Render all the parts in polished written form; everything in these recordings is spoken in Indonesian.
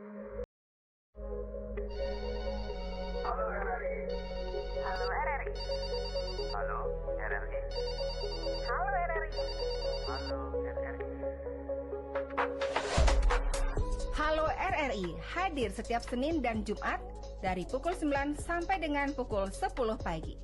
Halo RRI. Halo RRI. Halo RRI. Halo RRI. Halo RRI. Halo RRI hadir setiap Senin dan Jumat dari pukul 9 sampai dengan pukul 10 pagi.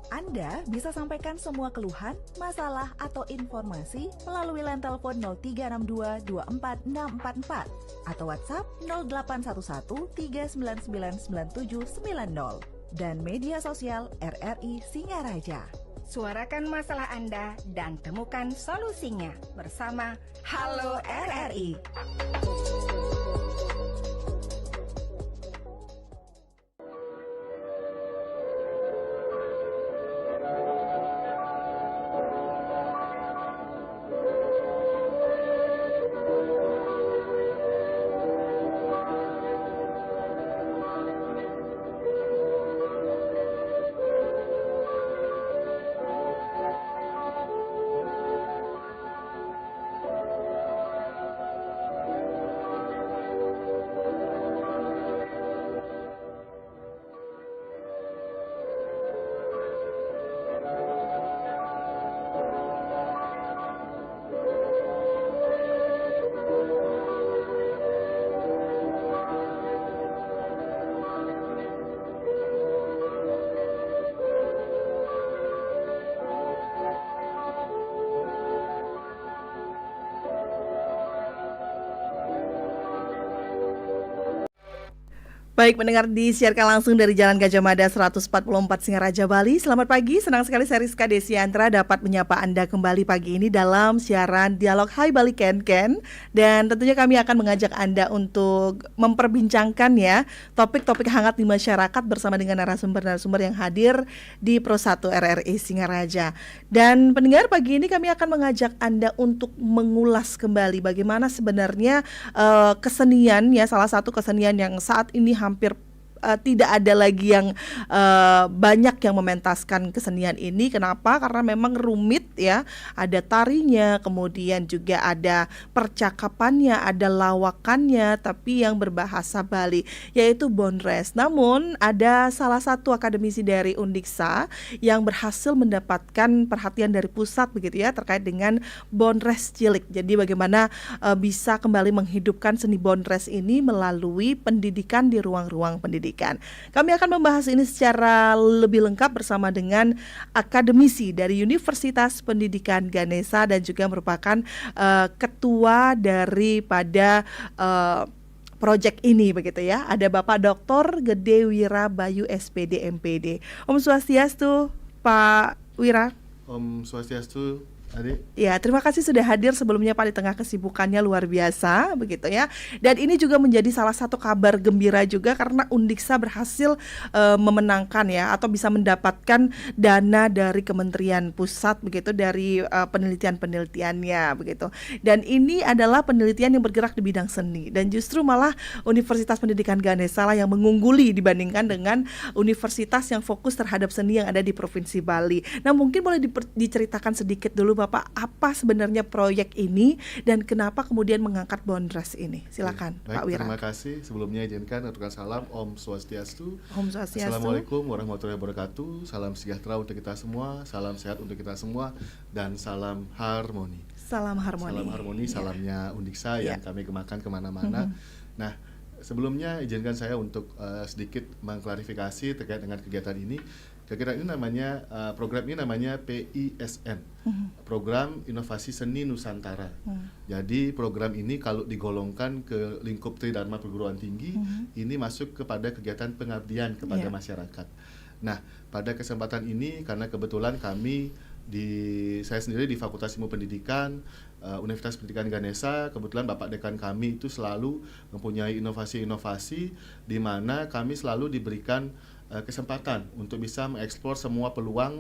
Anda bisa sampaikan semua keluhan, masalah, atau informasi melalui line telepon 0362 24644 atau WhatsApp 0811 399 9790 dan media sosial RRI Singaraja. Suarakan masalah Anda dan temukan solusinya bersama Halo RRI. Baik, mendengar disiarkan langsung dari Jalan Gajah Mada 144 Singaraja, Bali. Selamat pagi, senang sekali saya Rizka Desiantra dapat menyapa Anda kembali pagi ini dalam siaran Dialog Hai Bali Ken Ken. Dan tentunya kami akan mengajak Anda untuk memperbincangkan ya topik-topik hangat di masyarakat bersama dengan narasumber-narasumber yang hadir di Pro 1 RRI Singaraja. Dan pendengar, pagi ini kami akan mengajak Anda untuk mengulas kembali bagaimana sebenarnya kesenian ya, salah satu kesenian yang saat ini hampir tidak ada lagi yang banyak yang mementaskan kesenian ini. Kenapa? Karena memang rumit ya. Ada tarinya, kemudian juga ada percakapannya, ada lawakannya, tapi yang berbahasa Bali, yaitu Bonres. Namun ada salah satu akademisi dari Undiksa yang berhasil mendapatkan perhatian dari pusat begitu ya terkait dengan Bonres cilik. Jadi bagaimana bisa kembali menghidupkan seni Bonres ini melalui pendidikan di ruang-ruang pendidikan. Kami akan membahas ini secara lebih lengkap bersama dengan akademisi dari Universitas Pendidikan Ganesha dan juga merupakan ketua daripada proyek ini begitu ya. Ada Bapak Dr. Gede Wira Bayu SPD MPD. Om Swastiastu Pak Wira. Om Swastiastu, Adik. Ya, terima kasih sudah hadir sebelumnya Pak di tengah kesibukannya luar biasa begitu ya. Dan ini juga menjadi salah satu kabar gembira juga karena Undiksa berhasil memenangkan ya atau bisa mendapatkan dana dari Kementerian Pusat begitu dari penelitian-penelitiannya begitu. Dan ini adalah penelitian yang bergerak di bidang seni dan justru malah Universitas Pendidikan Ganesha lah yang mengungguli dibandingkan dengan universitas yang fokus terhadap seni yang ada di Provinsi Bali. Nah, mungkin boleh diceritakan sedikit dulu Bapak, apa sebenarnya proyek ini dan kenapa kemudian mengangkat Bonres ini? Silakan Baik, Pak Wira. terima kasih. Sebelumnya izinkan aturkan salam Om Swastiastu. Om Swastiastu. Assalamualaikum warahmatullahi wabarakatuh. Salam sejahtera untuk kita semua, salam sehat untuk kita semua, dan salam harmoni. Salam harmoni. Salam harmoni, salamnya Undiksa yang kami gemakan kemana-mana. Nah, sebelumnya izinkan saya untuk sedikit mengklarifikasi terkait dengan kegiatan ini. Kegiatan ini namanya, program ini namanya PISN, Program Inovasi Seni Nusantara. Jadi program ini kalau digolongkan ke lingkup Tridharma Perguruan Tinggi, ini masuk kepada kegiatan pengabdian kepada masyarakat. Nah, pada kesempatan ini karena kebetulan saya sendiri di Fakultas Ilmu Pendidikan Universitas Pendidikan Ganesha, kebetulan Bapak Dekan kami itu selalu mempunyai inovasi-inovasi di mana kami selalu diberikan kesempatan untuk bisa mengeksplor semua peluang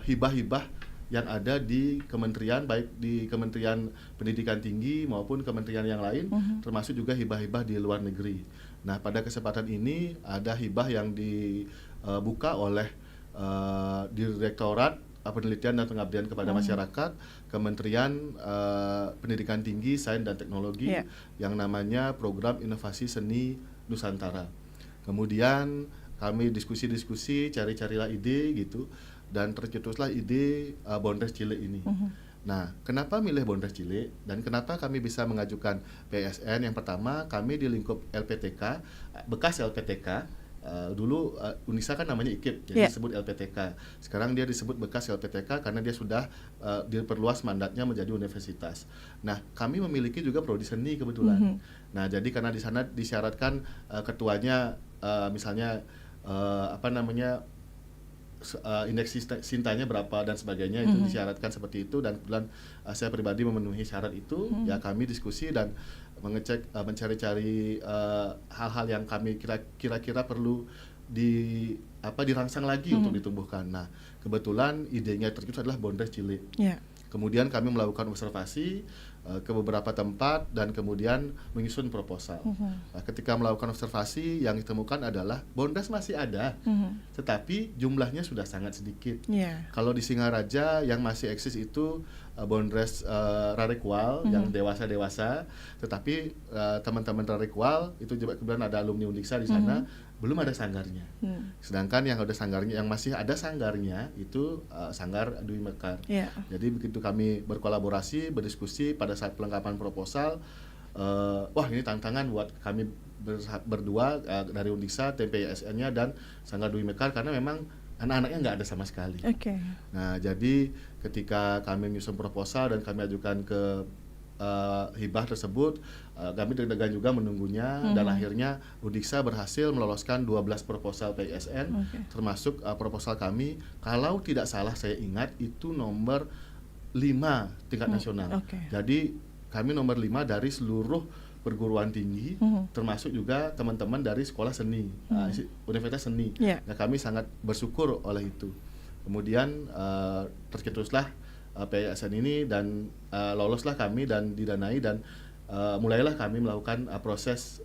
hibah-hibah yang ada di kementerian, baik di Kementerian Pendidikan Tinggi maupun kementerian yang lain, termasuk juga hibah-hibah di luar negeri. Nah, pada kesempatan ini ada hibah yang dibuka oleh Direktorat penelitian dan pengabdian kepada masyarakat, Kementerian Pendidikan Tinggi, Sains dan Teknologi yang namanya Program Inovasi Seni Nusantara. Kemudian kami diskusi-diskusi, cari-carilah ide gitu, dan tercetuslah ide Bondres Cilik ini. Nah, kenapa milih Bondres Cilik dan kenapa kami bisa mengajukan PSN? Yang pertama, kami di lingkup LPTK, bekas LPTK. Dulu Unisa kan namanya IKIP, jadi disebut LPTK. Sekarang dia disebut bekas LPTK karena dia sudah diperluas mandatnya menjadi universitas. Nah, kami memiliki juga prodi seni kebetulan. Nah, jadi karena di sana disyaratkan ketuanya misalnya indeks Sintanya berapa dan sebagainya, itu disyaratkan seperti itu, dan kebetulan saya pribadi memenuhi syarat itu. Ya kami diskusi dan mengecek, mencari-cari hal-hal yang kami kira-kira perlu dirangsang lagi untuk ditumbuhkan. Nah, kebetulan idenya tercetus adalah Bondres Cilik. Kemudian kami melakukan observasi ke beberapa tempat dan kemudian menyusun proposal. Nah, ketika melakukan observasi, yang ditemukan adalah Bondres masih ada, tetapi jumlahnya sudah sangat sedikit. Kalau di Singaraja yang masih eksis itu Bondres Rarekwal yang dewasa-dewasa, tetapi teman-teman Rarekwal itu juga kemudian ada alumni Undiksa di sana, belum ada sanggarnya. Sedangkan yang ada sanggarnya, yang masih ada sanggarnya itu Sanggar Dwi Mekar. Jadi begitu kami berkolaborasi, berdiskusi pada saat pelengkapan proposal, wah ini tantangan buat kami berdua dari Undiksa, TPISN-nya dan Sanggar Dwi Mekar, karena memang anak-anaknya nggak ada sama sekali. Nah, jadi ketika kami menyusun proposal dan kami ajukan ke hibah tersebut, kami deg-degan juga menunggunya, dan akhirnya Undiksa berhasil meloloskan 12 proposal PISN, termasuk proposal kami, kalau tidak salah saya ingat itu nomor 5 tingkat nasional. Jadi kami nomor 5 dari seluruh perguruan tinggi, termasuk juga teman-teman dari sekolah seni, Universitas Seni. Nah, kami sangat bersyukur oleh itu. Kemudian tercetuslah PISN ini dan loloslah kami dan didanai, dan mulailah kami melakukan proses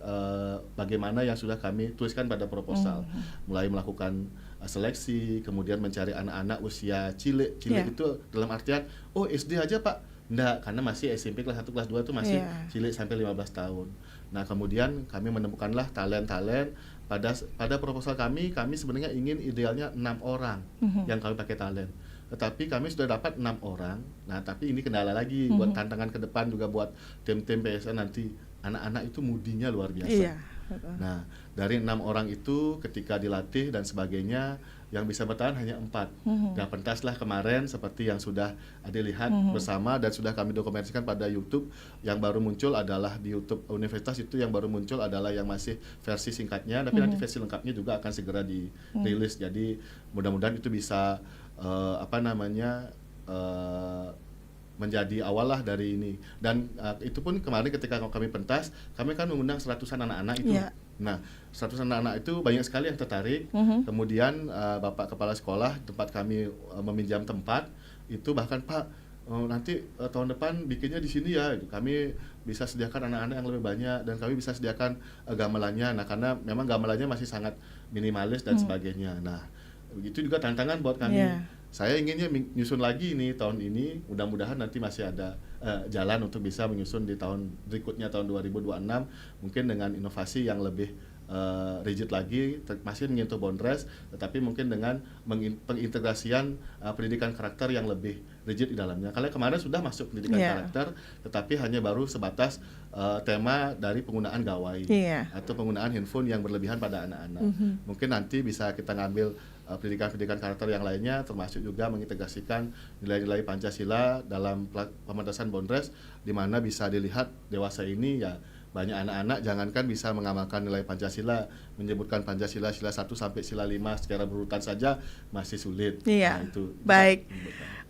bagaimana yang sudah kami tuliskan pada proposal. Mulai melakukan seleksi, kemudian mencari anak-anak usia cilik itu dalam artian, oh SD aja Pak. Enggak, karena masih SMP kelas 1, kelas 2 itu masih cilik sampai 15 tahun. Nah, kemudian kami menemukanlah talent-talent. Pada proposal kami sebenarnya ingin idealnya 6 orang yang kami pakai talent. Tetapi kami sudah dapat 6 orang. Nah, tapi ini kendala lagi buat tantangan ke depan juga buat tim-tim PSN nanti. Anak-anak itu mudinya luar biasa. Nah, dari 6 orang itu ketika dilatih dan sebagainya, yang bisa bertahan hanya 4. Nah, pentaslah kemarin seperti yang sudah dilihat bersama dan sudah kami dokumentasikan pada YouTube. Yang baru muncul adalah di YouTube Universitas, itu yang baru muncul adalah yang masih versi singkatnya, tapi nanti versi lengkapnya juga akan segera dirilis. Jadi mudah-mudahan itu bisa menjadi awal lah dari ini. Dan itu pun kemarin ketika kami pentas, kami kan mengundang 100-an anak-anak itu. Nah, 100 anak-anak itu banyak sekali yang tertarik. Kemudian Bapak Kepala Sekolah tempat kami meminjam tempat itu bahkan, Pak, nanti tahun depan bikinnya di sini ya. Kami bisa sediakan anak-anak yang lebih banyak dan kami bisa sediakan gamelannya. Nah, karena memang gamelannya masih sangat minimalis dan sebagainya. Nah, begitu juga tantangan buat kami. Saya inginnya menyusun lagi nih tahun ini, mudah-mudahan nanti masih ada jalan untuk bisa menyusun di tahun berikutnya, tahun 2026, mungkin dengan inovasi yang lebih rigid lagi, masih menyentuh Bondres, tetapi mungkin dengan pengintegrasian pendidikan karakter yang lebih rigid di dalamnya. Karena kemarin sudah masuk pendidikan karakter, tetapi hanya baru sebatas tema dari penggunaan gawai atau penggunaan handphone yang berlebihan pada anak-anak. Mungkin nanti bisa kita ngambil pendidikan karakter yang lainnya, termasuk juga mengintegrasikan nilai-nilai Pancasila dalam pementasan Bondres, di mana bisa dilihat dewasa ini ya banyak anak-anak jangankan bisa mengamalkan nilai Pancasila, menyebutkan Pancasila sila 1 sampai sila 5 secara berurutan saja masih sulit. Nah, itu baik.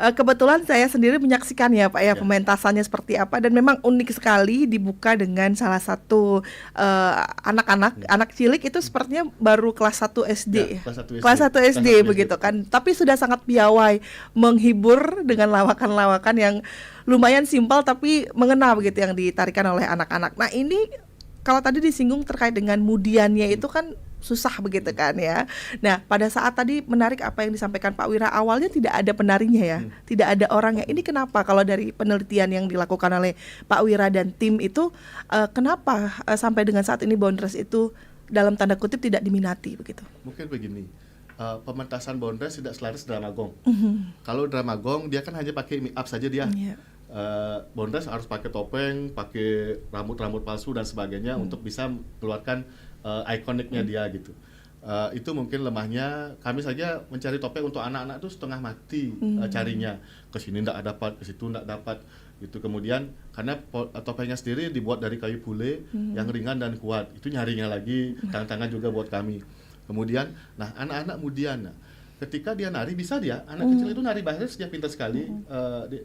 Kebetulan saya sendiri menyaksikan ya Pak ya pementasannya seperti apa, dan memang unik sekali, dibuka dengan salah satu anak cilik itu sepertinya baru kelas 1 SD. Kelas 1 SD begitu kan. Tapi sudah sangat piawai menghibur dengan lawakan-lawakan yang lumayan simpel tapi mengena begitu yang ditarikan oleh anak-anak. Nah, ini kalau tadi disinggung terkait dengan mudiannya itu kan susah begitu kan ya. Nah, pada saat tadi menarik apa yang disampaikan Pak Wira, awalnya tidak ada penarinya ya, tidak ada orangnya. Ini kenapa kalau dari penelitian yang dilakukan oleh Pak Wira dan tim itu, kenapa sampai dengan saat ini Bondres itu dalam tanda kutip tidak diminati begitu? Mungkin begini, pementasan Bondres tidak selaras drama gong. Kalau drama gong dia kan hanya pakai make up saja dia. Bondres harus pakai topeng, pakai rambut palsu dan sebagainya untuk bisa keluarkan ikoniknya dia gitu. Itu mungkin lemahnya. Kami saja mencari topeng untuk anak-anak itu setengah mati carinya. Ke sini enggak dapat, ke situ enggak dapat gitu. Kemudian karena topengnya sendiri dibuat dari kayu bule yang ringan dan kuat. Itu nyarinya lagi tantangan juga buat kami. Kemudian nah anak-anak kemudian ketika dia nari bisa dia, anak kecil itu nari baris dia pintar sekali,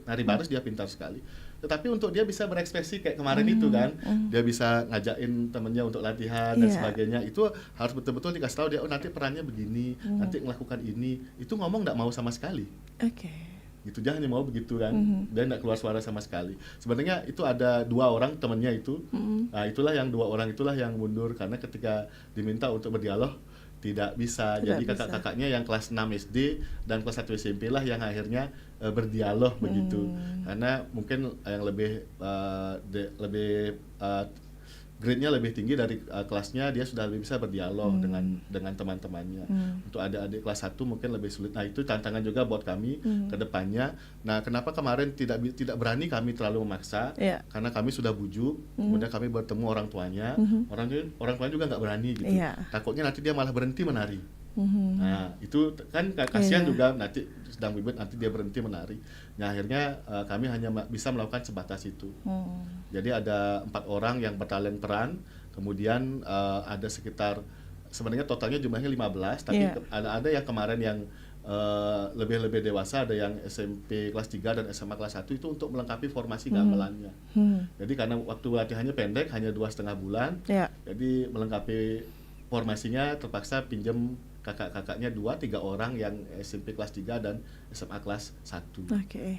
nari baris dia pintar sekali. Tetapi untuk dia bisa berekspresi kayak kemarin itu kan, dia bisa ngajakin temennya untuk latihan dan sebagainya, itu harus betul-betul dikasih tahu dia, oh nanti perannya begini, nanti melakukan ini, itu ngomong nggak mau sama sekali. Gitu, dia hanya mau begitu kan, dia nggak keluar suara sama sekali. Sebenarnya itu ada 2 orang temennya itu, nah itulah yang 2 orang itulah yang mundur karena ketika diminta untuk berdialog tidak bisa. Jadi kakak-kakaknya yang kelas 6 SD dan kelas 1 SMP lah yang akhirnya berdialog begitu. Karena mungkin yang lebih grade-nya lebih tinggi dari kelasnya, dia sudah lebih bisa berdialog dengan teman-temannya. Untuk adik-adik kelas 1 mungkin lebih sulit. Nah, itu tantangan juga buat kami ke depannya. Nah, kenapa kemarin tidak berani kami terlalu memaksa? Karena kami sudah bujuk, kemudian kami bertemu orang tuanya. Orang tuanya juga nggak berani gitu. Takutnya nanti dia malah berhenti menari. Nah, itu kan kasihan juga, nanti sedang bibit nanti dia berhenti menari. Nah, akhirnya kami hanya bisa melakukan sebatas itu. Jadi ada 4 orang yang bertalent peran, kemudian ada sekitar, sebenarnya totalnya jumlahnya 15, tapi ada yang kemarin yang lebih dewasa, ada yang SMP kelas 3 dan SMA kelas 1 itu untuk melengkapi formasi gamelannya. Jadi karena waktu latihannya pendek, hanya 2,5 bulan, jadi melengkapi formasinya terpaksa pinjam kakak-kakaknya 2-3 orang yang SMP kelas 3 dan SMA kelas 1.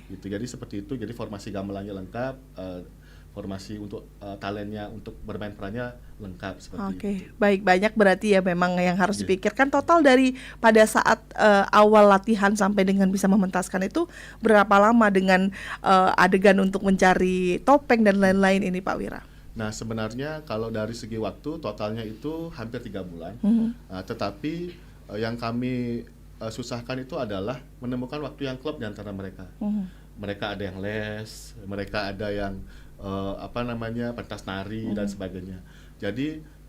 Gitu. Jadi seperti itu. Jadi formasi gamelannya lengkap, formasi untuk talentnya untuk bermain perannya lengkap seperti itu. Baik, banyak berarti ya memang yang harus dipikirkan. Total dari pada saat awal latihan sampai dengan bisa mementaskan itu berapa lama dengan adegan untuk mencari topeng dan lain-lain ini Pak Wira? Nah, sebenarnya kalau dari segi waktu totalnya itu hampir 3 bulan. Tetapi yang kami susahkan itu adalah menemukan waktu yang klop di antara mereka. Mereka ada yang les, mereka ada yang pentas nari dan sebagainya. Jadi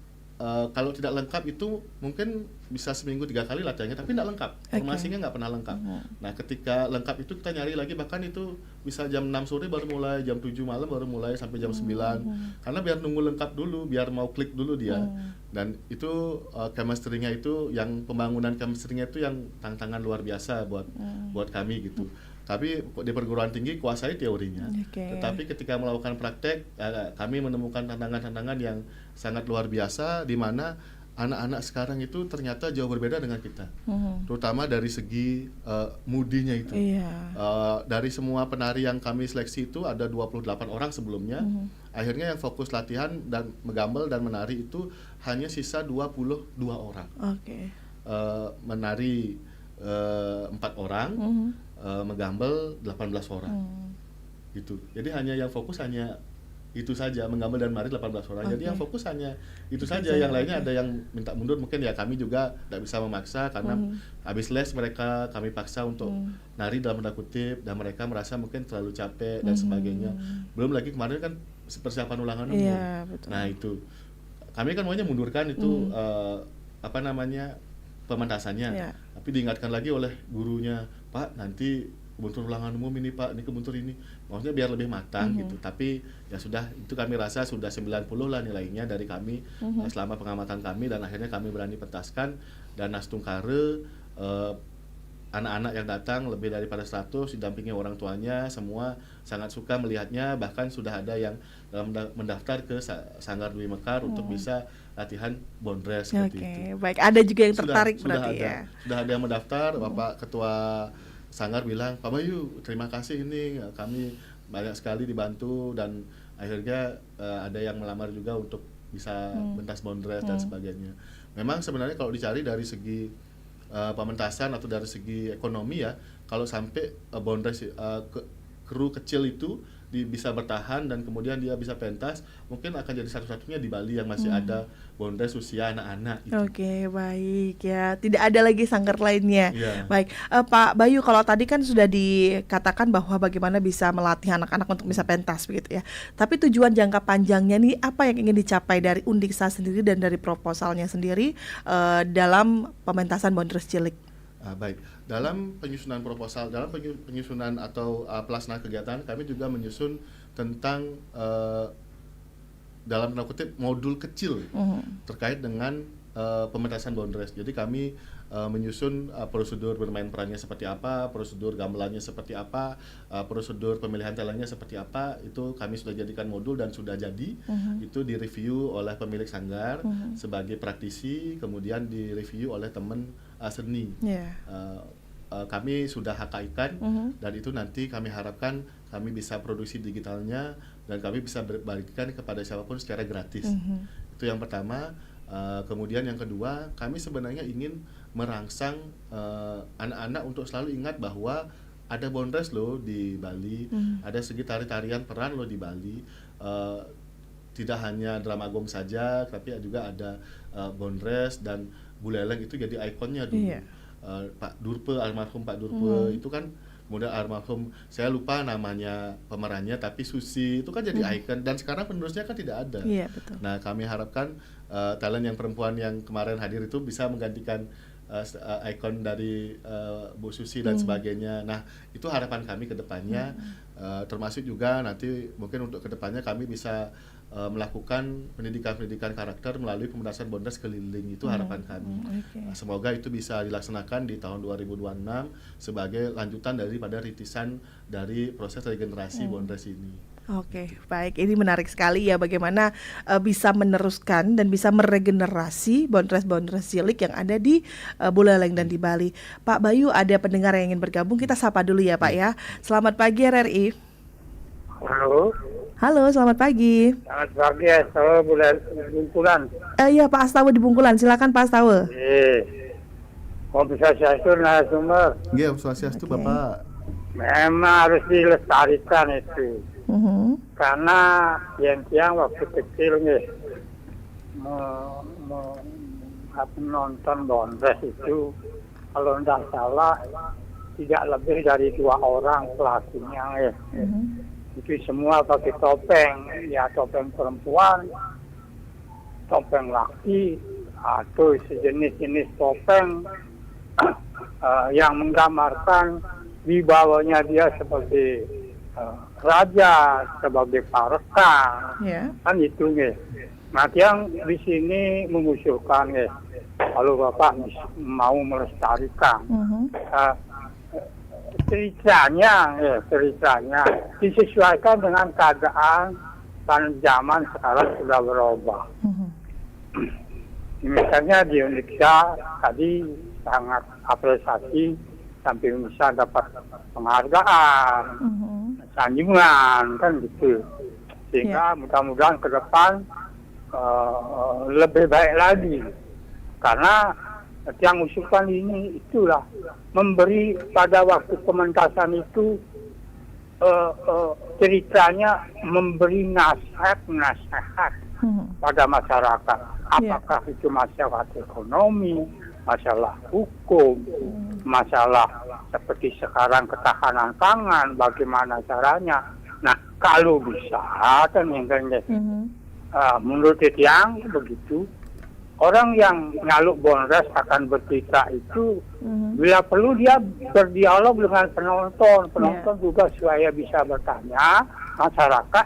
kalau tidak lengkap itu mungkin bisa seminggu 3 kali latihannya, tapi tidak lengkap, formasinya nggak pernah lengkap. Nah, ketika lengkap itu kita nyari lagi, bahkan itu bisa jam 6 sore baru mulai, jam 7 malam baru mulai sampai jam 9, karena biar nunggu lengkap dulu, biar mau klik dulu dia. Dan itu chemistry-nya itu, yang pembangunan chemistry-nya itu yang tantangan luar biasa buat kami gitu. Tapi di perguruan tinggi kuasai teorinya, tetapi ketika melakukan praktek kami menemukan tantangan-tantangan yang sangat luar biasa, di mana anak-anak sekarang itu ternyata jauh berbeda dengan kita, terutama dari segi moodinya itu. Dari semua penari yang kami seleksi itu ada 28 orang sebelumnya, akhirnya yang fokus latihan dan menggambel dan menari itu hanya sisa 22 orang. Menari 4 orang, menggambel 18 orang. Gitu. Jadi hanya yang fokus hanya itu saja, menggambel dan menari 18 orang. Jadi yang fokus hanya itu saja, yang lainnya ada yang minta mundur, mungkin ya kami juga tidak bisa memaksa karena habis les mereka kami paksa untuk nari dalam tanda kutip, dan mereka merasa mungkin terlalu capek dan sebagainya. Belum lagi kemarin kan persiapan ulangan umum. Nah, itu kami kan maunya mundurkan itu pementasannya, tapi diingatkan lagi oleh gurunya, Pak, nanti kebentur ulangan umum ini Pak, ini kebentur ini, maksudnya biar lebih matang gitu. Tapi ya sudah, itu kami rasa sudah 90 lah nilainya dari kami selama pengamatan kami, dan akhirnya kami berani pentaskan. Dan Nastungkare, anak-anak yang datang lebih daripada 100 didampingi orang tuanya, semua sangat suka melihatnya, bahkan sudah ada yang mendaftar ke Sanggar Dwi Mekar untuk bisa latihan Bondres seperti itu. Baik, ada juga yang tertarik berarti ya. Sudah ada yang mendaftar, Bapak Ketua Sanggar bilang, Pak Bayu, terima kasih, ini kami banyak sekali dibantu, dan akhirnya ada yang melamar juga untuk bisa pentas Bondres dan sebagainya. memang sebenarnya kalau dicari dari segi pementasan atau dari segi ekonomi ya, kalau sampai boundaries kru kecil itu bisa bertahan dan kemudian dia bisa pentas, mungkin akan jadi satu-satunya di Bali yang masih ada boundaries usia anak-anak. Oke, baik ya. Tidak ada lagi sanggar lainnya. Yeah. Baik, Pak Bayu, kalau tadi kan sudah dikatakan bahwa bagaimana bisa melatih anak-anak untuk bisa pentas begitu ya. Tapi tujuan jangka panjangnya nih apa yang ingin dicapai dari Undiksa sendiri dan dari proposalnya sendiri dalam pementasan Boundaries Cilik? Baik, dalam penyusunan proposal, dalam penyusunan atau pelaksanaan kegiatan, kami juga menyusun tentang dalam tanda kutip modul kecil terkait dengan pementasan boundaries. Jadi kami menyusun prosedur bermain perannya seperti apa, prosedur gamelannya seperti apa, prosedur pemilihan talentnya seperti apa, itu kami sudah jadikan modul dan sudah jadi. Itu direview oleh pemilik sanggar sebagai praktisi, kemudian direview oleh teman seni. Kami sudah HKI-kan dan itu nanti kami harapkan kami bisa produksi digitalnya dan kami bisa bagikan kepada siapapun secara gratis. Itu yang pertama. Kemudian yang kedua, kami sebenarnya ingin merangsang anak-anak untuk selalu ingat bahwa ada boundaries loh di Bali, ada segi tarian peran loh di Bali. Tidak hanya drama gong saja, tapi juga ada boundaries dan Buleleng itu jadi ikonnya dulu. Pak Durpe, almarhum Pak Durpe itu kan, kemudian almarhum, saya lupa namanya pemerannya, tapi Susi itu kan jadi ikon dan sekarang penerusnya kan tidak ada. Betul. Nah, kami harapkan talent yang perempuan yang kemarin hadir itu bisa menggantikan ikon dari Bu Susi dan sebagainya. Nah, itu harapan kami ke depannya, termasuk juga nanti mungkin untuk ke depannya kami bisa melakukan pendidikan karakter melalui pementasan boundaries keliling. Itu harapan kami. Semoga itu bisa dilaksanakan di tahun 2026 sebagai lanjutan daripada rintisan dari proses regenerasi boundaries ini. Oke, baik. Ini menarik sekali ya bagaimana bisa meneruskan dan bisa meregenerasi boundaries cilik yang ada di Buleleng dan di Bali. Pak Bayu, ada pendengar yang ingin bergabung, kita sapa dulu ya Pak ya. Selamat pagi RRI. Halo, selamat pagi. Selamat pagi, saya Bungkulan. Iya Pak Astawa di Bungkulan, silakan Pak Astawa. Om Swastiastu narasumber. Iya, Om Swastiastu Bapak. Memang harus dilestarikan itu. Karena yang waktu kecil nih menonton boundaries itu kalau tidak salah tidak lebih dari 2 orang pelakunya ya. Itu semua pakai topeng, ya topeng perempuan, topeng laki, atau sejenis-jenis topeng yang menggambarkan di bawahnya dia sebagai raja, sebagai parekang, kan itu nih. Nah, yang di sini mengusulkan nih, kalau Bapak mau melestarikan, ceritanya disesuaikan dengan keadaan dan zaman sekarang sudah berubah. Misalnya di Undiksa tadi sangat apresiasi sampai bisa dapat penghargaan, sanjungan kan gitu. Sehingga mudah-mudahan ke depan lebih baik lagi. Karena yang usulkan ini itulah memberi pada waktu pementasan itu ceritanya memberi nasihat pada masyarakat. Apakah itu masalah ekonomi, masalah hukum, masalah seperti sekarang ketahanan pangan, bagaimana caranya. Nah, kalau bisa kan menurut yang begitu, orang yang nyaluk boundaries akan bercerita itu bila perlu dia berdialog dengan penonton juga supaya bisa bertanya, masyarakat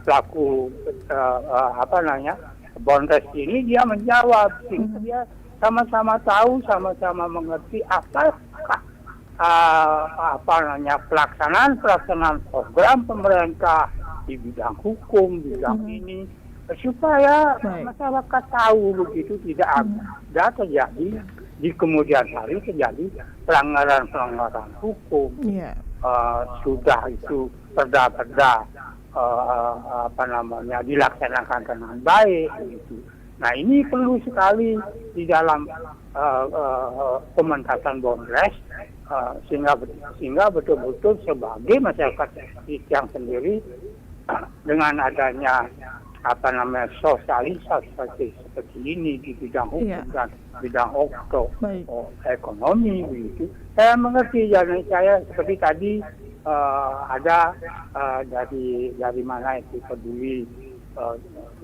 pelaku boundaries ini dia menjawab, sehingga dia sama-sama tahu, sama-sama mengerti apakah pelaksanaan program pemerintah di bidang hukum, bidang ini, supaya masyarakat tahu begitu tidak ada terjadi di kemudian hari terjadi pelanggaran hukum. Sudah itu perda dilaksanakan dengan baik gitu. Nah, ini perlu sekali di dalam pementasan Bondres sehingga betul-betul sebagai masyarakat yang sendiri dengan adanya sosialisasi seperti ini di bidang hukum dan bidang ekonomi begitu. Saya mengerti, jadi saya seperti tadi ada dari mana itu peduli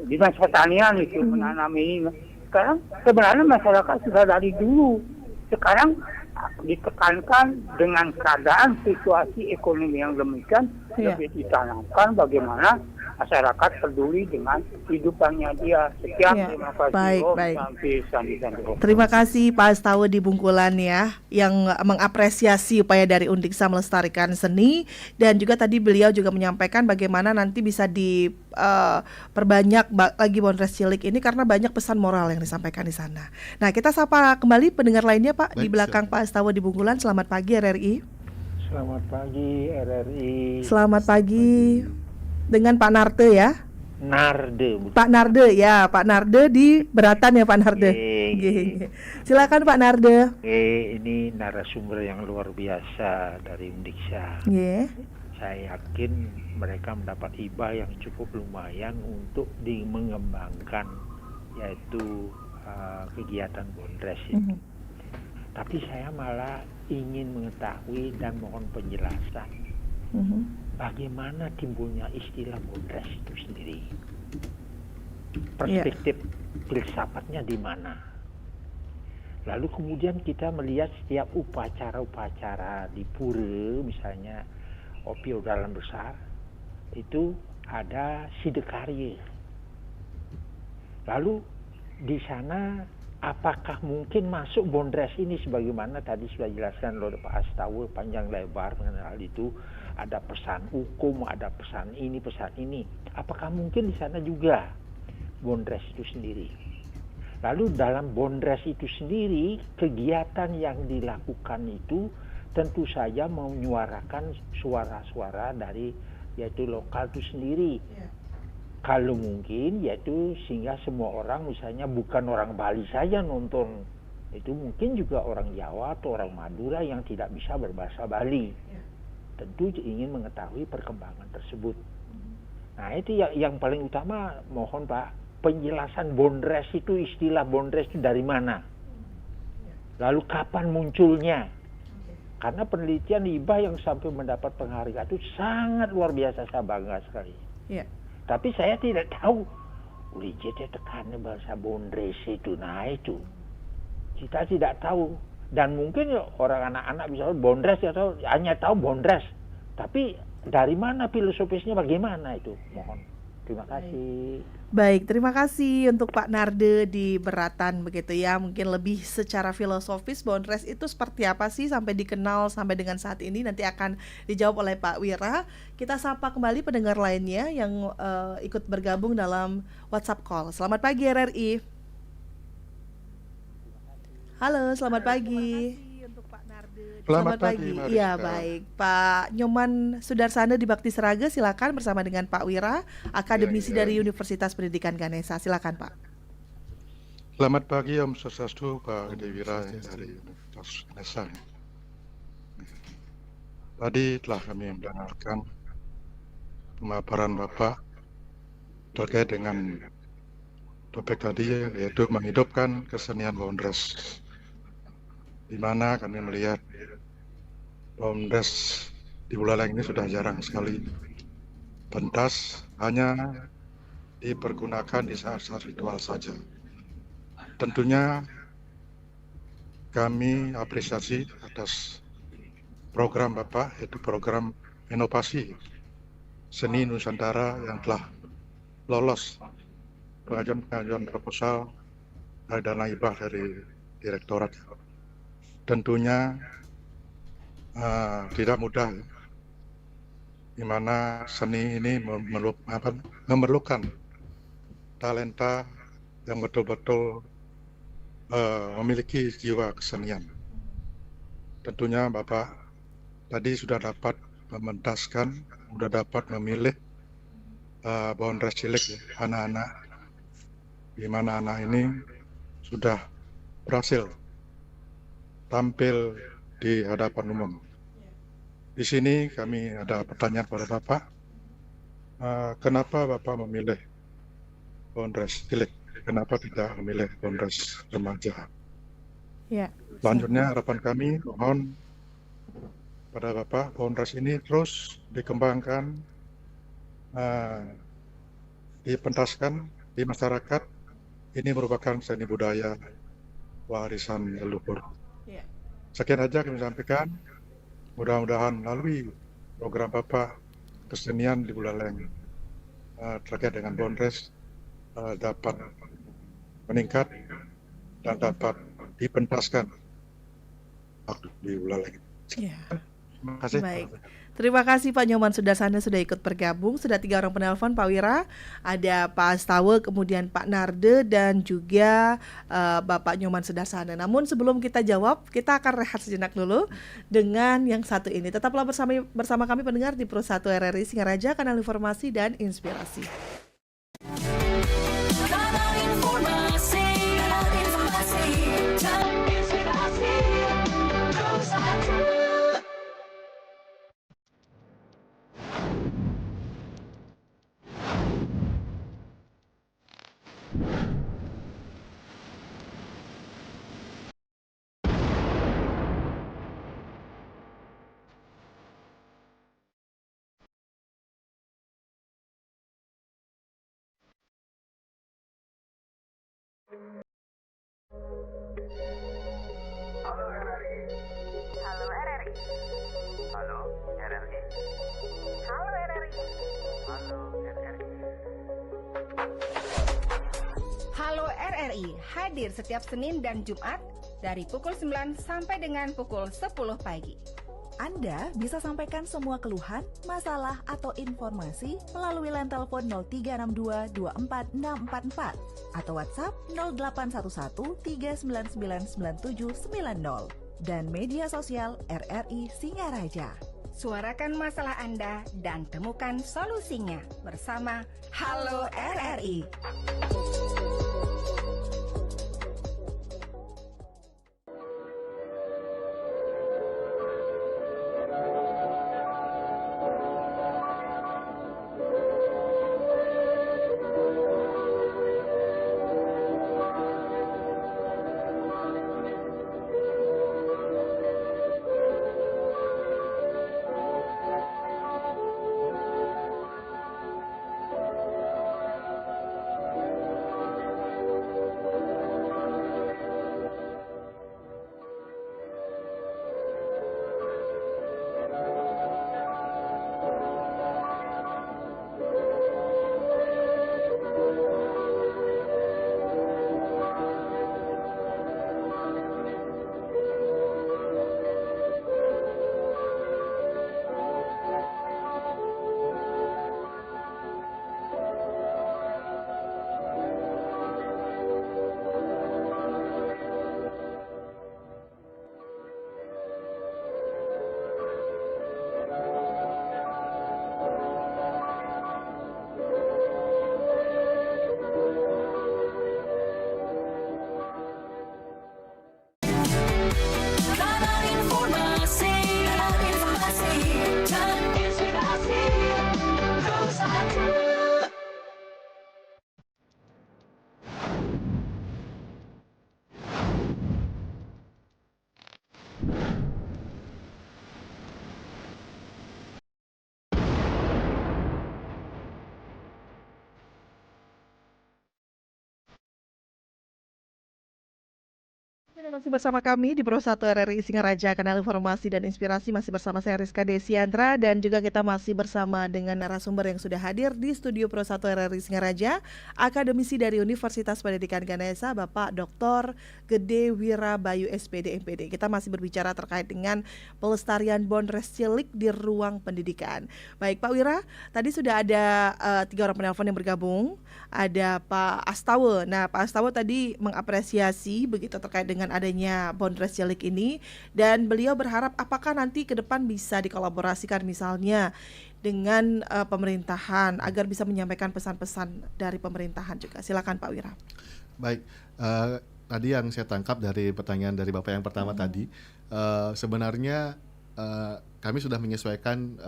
di pertanian itu menanam ini. Sekarang sebenarnya masyarakat sudah dari dulu. Sekarang ditekankan dengan keadaan situasi ekonomi yang demikian, lebih ditanamkan bagaimana masyarakat peduli dengan kehidupannya dia. Sekian, terima kasih. Baik. Sampai. Terima kasih Pak Astawa di Bungkulan ya, yang mengapresiasi upaya dari Undiksa melestarikan seni, dan juga tadi beliau juga menyampaikan bagaimana nanti bisa diperbanyak lagi Bondres cilik ini karena banyak pesan moral yang disampaikan di sana. Nah, kita sapa kembali pendengar lainnya Pak. Di belakang Pak Astawa di Bungkulan. Selamat pagi RRI. Selamat pagi RRI. Selamat pagi. Dengan Pak Narde ya? Narde. Pak Narde ya, Pak Narde di Beratan ya Pak Narde. Silakan Pak Narde. Ini narasumber yang luar biasa dari Undiksa. Saya yakin mereka mendapat hibah yang cukup lumayan untuk mengembangkan yaitu kegiatan Bondres itu. Tapi saya malah ingin mengetahui dan mohon penjelasan. Bagaimana timbulnya istilah Bondres itu sendiri? Perspektif filsafatnya di mana? Lalu kemudian kita melihat setiap upacara-upacara di pura, misalnya Opio Dalam Besar, itu ada sidekarya. Lalu di sana apakah mungkin masuk Bondres ini sebagaimana tadi sudah dijelaskan oleh Pak Astawa panjang lebar mengenai hal itu? Ada pesan hukum, ada pesan ini, pesan ini. Apakah mungkin di sana juga Bondres itu sendiri? Lalu dalam Bondres itu sendiri, kegiatan yang dilakukan itu tentu saja menyuarakan suara-suara dari yaitu lokal itu sendiri. Kalau mungkin yaitu sehingga semua orang misalnya bukan orang Bali saja nonton, itu mungkin juga orang Jawa atau orang Madura yang tidak bisa berbahasa Bali. Tentu ingin mengetahui perkembangan tersebut. Nah, itu yang paling utama, mohon Pak, penjelasan Bondres itu, istilah Bondres itu dari mana? Lalu kapan munculnya? Karena penelitian hibah yang sampai mendapat penghargaan itu sangat luar biasa, saya bangga sekali. Tapi saya tidak tahu, ulijete tekannya bahasa Bondres itu, nah itu. Kita tidak tahu. Dan mungkin orang anak-anak bisa Bondres atau hanya tahu Bondres, tapi dari mana filosofisnya bagaimana itu? Mohon. Terima kasih. Baik, terima kasih untuk Pak Narde di Beratan begitu ya. Mungkin lebih secara filosofis Bondres itu seperti apa sih sampai dikenal sampai dengan saat ini, nanti akan dijawab oleh Pak Wira. Kita sapa kembali pendengar lainnya yang ikut bergabung dalam WhatsApp call. Selamat pagi RRI. Halo, selamat pagi. Selamat pagi. Iya, baik. Pak Nyoman Sudarsana di Bakti Seraga, silakan bersama dengan Pak Wira, akademisi dari Universitas Pendidikan Ganesha. Silakan, Pak. Selamat pagi Om Swastiastu, Pak Edi Wira dari Universitas Ganesha. Tadi telah kami mendengarkan pemaparan Bapak terkait dengan topik tadi, yaitu menghidupkan kesenian Bondres, di mana kami melihat Bondres di Buleleng ini sudah jarang sekali pentas, hanya dipergunakan di saat-saat ritual saja. Tentunya kami apresiasi atas program Bapak, yaitu program inovasi seni Nusantara yang telah lolos pengajuan proposal dari dana hibah dari Direktorat. Tentunya tidak mudah, di mana seni ini memerlukan talenta yang betul-betul memiliki jiwa kesenian. Tentunya Bapak tadi sudah dapat mementaskan, sudah dapat memilih Bondres cilik, anak-anak di mana anak ini sudah berhasil tampil di hadapan umum. Di sini kami ada pertanyaan pada Bapak, kenapa Bapak memilih Bondres cilik? Kenapa tidak memilih Bondres remaja? Ya. Selanjutnya harapan kami mohon pada Bapak, Bondres ini terus dikembangkan, dipentaskan di masyarakat. Ini merupakan seni budaya warisan leluhur. Ya. Sekian aja kami sampaikan. Mudah-mudahan melalui program Bapak kesenian di Buleleng terkait dengan Bondres dapat meningkat dan dapat dipentaskan waktu di Buleleng. Ya. Terima kasih. Baik. Terima kasih Pak Nyoman Sudarsana sudah ikut bergabung. Sudah 3 orang penelpon Pak Wira. Ada Pak Astawa, kemudian Pak Narde, dan juga Bapak Nyoman Sudarsana. Namun sebelum kita jawab, kita akan rehat sejenak dulu dengan yang satu ini. Tetaplah bersama kami pendengar di Pro 1 RRI Singaraja, kanal informasi dan inspirasi. Kanal informasi dan inspirasi, Pro 1. Halo RRI. Halo RRI. Halo RRI. Halo RRI. Halo RRI. Halo RRI hadir setiap Senin dan Jumat dari pukul 9 sampai dengan pukul 10 pagi. Anda bisa sampaikan semua keluhan, masalah, atau informasi melalui line telepon 0362 24644 atau WhatsApp 0811 399 9790 dan media sosial RRI Singaraja. Suarakan masalah Anda dan temukan solusinya bersama Halo RRI. Kanal informasi dan inspirasi, Pro 1. Masih bersama kami di Pro 1 RRI Singaraja, kanal informasi dan inspirasi. Masih bersama saya Rizka Desiandra, dan juga kita masih bersama dengan narasumber yang sudah hadir di studio Pro 1 RRI Singaraja, akademisi dari Universitas Pendidikan Ganesha, Bapak Dr. Gede Wirabayu SPD MPD. Kita masih berbicara terkait dengan pelestarian Bondres cilik di ruang pendidikan. Baik Pak Wira, tadi sudah ada 3 orang penelpon yang bergabung. Ada Pak Astawa. Nah Pak Astawa tadi mengapresiasi begitu terkait dengan dengan adanya Bondres cilik ini, dan beliau berharap apakah nanti ke depan bisa dikolaborasikan misalnya dengan pemerintahan agar bisa menyampaikan pesan-pesan dari pemerintahan juga. Silakan Pak Wira. Baik, tadi yang saya tangkap dari pertanyaan dari Bapak yang pertama tadi, sebenarnya kami sudah menyesuaikan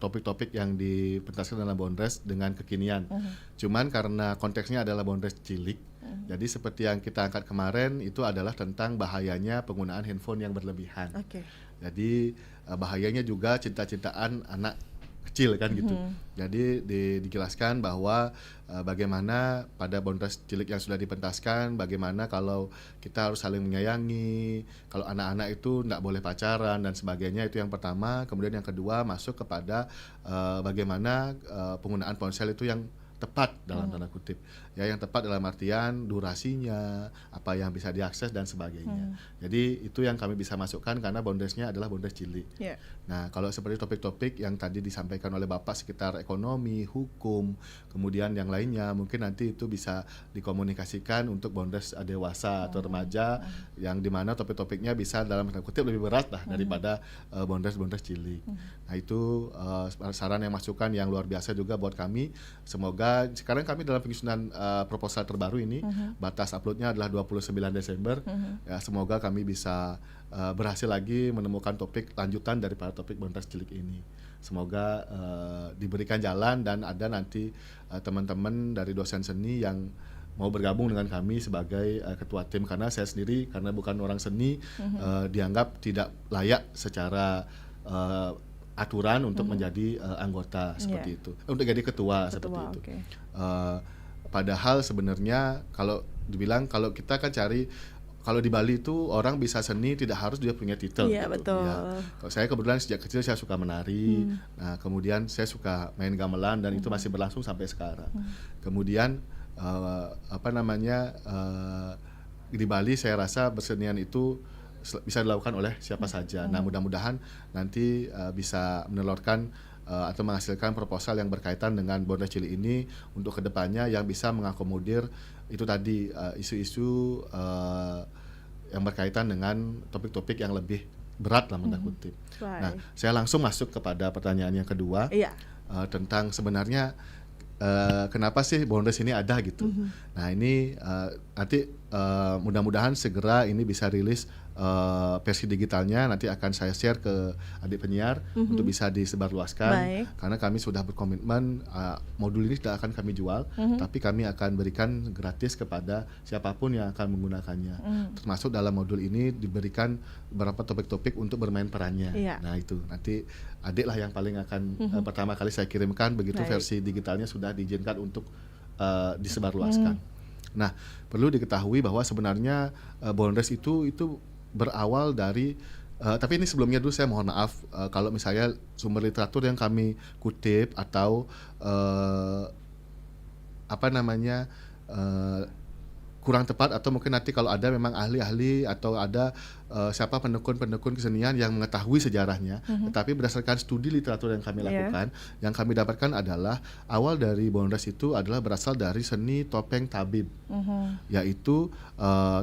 topik-topik yang dipentaskan dalam Bondres dengan kekinian. Cuman karena konteksnya adalah Bondres cilik, jadi seperti yang kita angkat kemarin itu adalah tentang bahayanya penggunaan handphone yang berlebihan. Jadi bahayanya juga cinta-cintaan anak kecil kan gitu. Jadi dijelaskan bahwa bagaimana pada Bondres cilik yang sudah dipentaskan, bagaimana kalau kita harus saling menyayangi, kalau anak-anak itu tidak boleh pacaran dan sebagainya, itu yang pertama. Kemudian yang kedua masuk kepada bagaimana penggunaan ponsel itu yang tepat dalam tanda kutip, ya, yang tepat dalam artian durasinya, apa yang bisa diakses dan sebagainya. Jadi itu yang kami bisa masukkan karena Bondresnya adalah Bondres cilik. Nah, kalau seperti topik-topik yang tadi disampaikan oleh Bapak sekitar ekonomi, hukum, kemudian yang lainnya, mungkin nanti itu bisa dikomunikasikan untuk Bondres dewasa atau remaja, yang dimana topik-topiknya bisa dalam tanda kutip lebih berat lah daripada Bondres cilik. Nah, itu saran yang masukan yang luar biasa juga buat kami. Semoga sekarang kami dalam penyusunan proposal terbaru ini, batas uploadnya adalah 29 Desember. Ya, semoga kami bisa berhasil lagi menemukan topik lanjutan daripada topik Bondres cilik ini. Semoga diberikan jalan dan ada nanti teman-teman dari dosen seni yang mau bergabung dengan kami sebagai ketua tim, karena saya sendiri karena bukan orang seni dianggap tidak layak secara aturan untuk menjadi anggota seperti itu, untuk jadi ketua seperti itu. Padahal sebenarnya kalau dibilang, kalau kita kan cari, kalau di Bali itu orang bisa seni tidak harus dia punya titel. Betul. Ya. Kalau saya kebetulan sejak kecil saya suka menari, nah kemudian saya suka main gamelan dan itu masih berlangsung sampai sekarang. Kemudian di Bali saya rasa bersenian itu bisa dilakukan oleh siapa saja. Nah, mudah-mudahan nanti bisa menelurkan atau menghasilkan proposal yang berkaitan dengan Bondres cilik ini untuk kedepannya yang bisa mengakomodir itu tadi isu-isu yang berkaitan dengan topik-topik yang lebih berat dalam tanda kutip. Nah, saya langsung masuk kepada pertanyaan yang kedua tentang sebenarnya kenapa sih Bondres ini ada gitu. Nah, ini nanti mudah-mudahan segera ini bisa rilis versi digitalnya, nanti akan saya share ke adik penyiar untuk bisa disebarluaskan. Karena kami sudah berkomitmen modul ini tidak akan kami jual, tapi kami akan berikan gratis kepada siapapun yang akan menggunakannya. Termasuk dalam modul ini diberikan beberapa topik-topik untuk bermain perannya. Nah, itu nanti adik lah yang paling akan pertama kali saya kirimkan, begitu versi digitalnya sudah diizinkan untuk disebarluaskan. Nah, perlu diketahui bahwa sebenarnya Bondres itu berawal dari tapi ini sebelumnya dulu saya mohon maaf kalau misalnya sumber literatur yang kami kutip atau kurang tepat, atau mungkin nanti kalau ada memang ahli-ahli atau ada siapa pendekun-pendekun kesenian yang mengetahui sejarahnya, tetapi berdasarkan studi literatur yang kami lakukan, yang kami dapatkan adalah awal dari Bondres itu adalah berasal dari seni topeng tabib, yaitu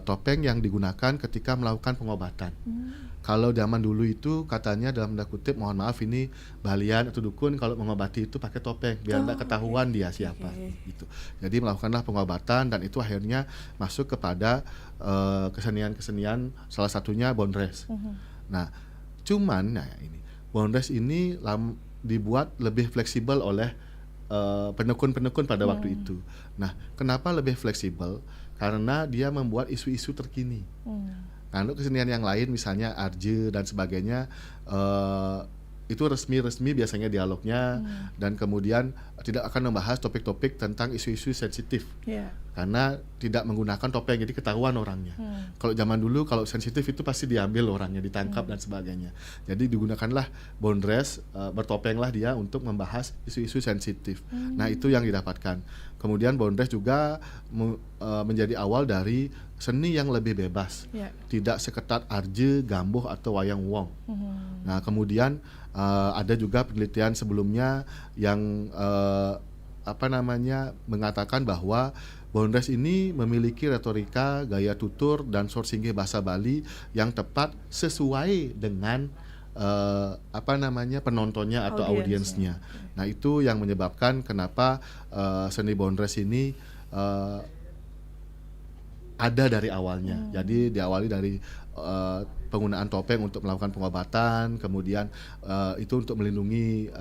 topeng yang digunakan ketika melakukan pengobatan. Kalau zaman dulu itu katanya dalam tanda kutip, mohon maaf ini Balian atau dukun kalau mengobati itu pakai topeng biar tidak ketahuan dia siapa gitu. Jadi melakukanlah pengobatan dan itu akhirnya masuk kepada kesenian-kesenian, salah satunya Bondres. Nah, cuman ini Bondres ini dibuat lebih fleksibel oleh pendekun-pendekun pada waktu itu. Nah, kenapa lebih fleksibel? Karena dia membuat isu-isu terkini. Nah, untuk kesenian yang lain misalnya arje dan sebagainya itu resmi biasanya dialognya, dan kemudian tidak akan membahas topik-topik tentang isu-isu sensitif karena tidak menggunakan topeng, jadi ketahuan orangnya. Kalau zaman dulu kalau sensitif itu pasti diambil orangnya, ditangkap dan sebagainya. Jadi digunakanlah Bondres, bertopenglah dia untuk membahas isu-isu sensitif. Nah, itu yang didapatkan. Kemudian Bondres juga menjadi awal dari seni yang lebih bebas, tidak seketat arje, gambuh atau wayang wong. Nah, kemudian ada juga penelitian sebelumnya yang mengatakan bahwa Bondres ini memiliki retorika, gaya tutur, dan sorsinggih bahasa Bali yang tepat sesuai dengan penontonnya atau audiensnya. Nah, itu yang menyebabkan kenapa seni Bondres ini ada dari awalnya. Jadi diawali dari penggunaan topeng untuk melakukan pengobatan, kemudian itu untuk melindungi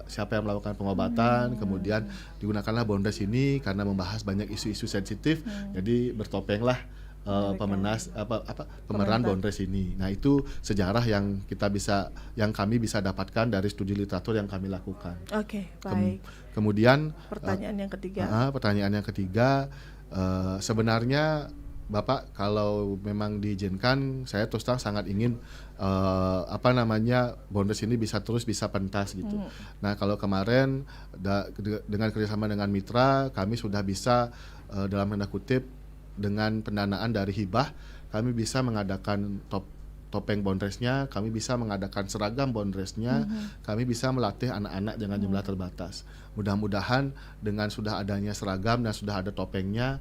siapa yang melakukan pengobatan, kemudian digunakanlah Bondres ini karena membahas banyak isu-isu sensitif, jadi bertopenglah pemeran Bondres ini. Nah, itu sejarah yang kami bisa dapatkan dari studi literatur yang kami lakukan. Oke, baik. Kemudian Pertanyaan yang ketiga, sebenarnya Bapak, kalau memang diizinkan, saya terus terang sangat ingin Bondres ini bisa pentas gitu. Nah, kalau kemarin dengan kerjasama dengan mitra, kami sudah bisa dalam tanda kutip dengan pendanaan dari hibah, kami bisa mengadakan topeng Bondresnya, kami bisa mengadakan seragam Bondresnya, kami bisa melatih anak-anak dengan jumlah terbatas. Mudah-mudahan dengan sudah adanya seragam dan sudah ada topengnya,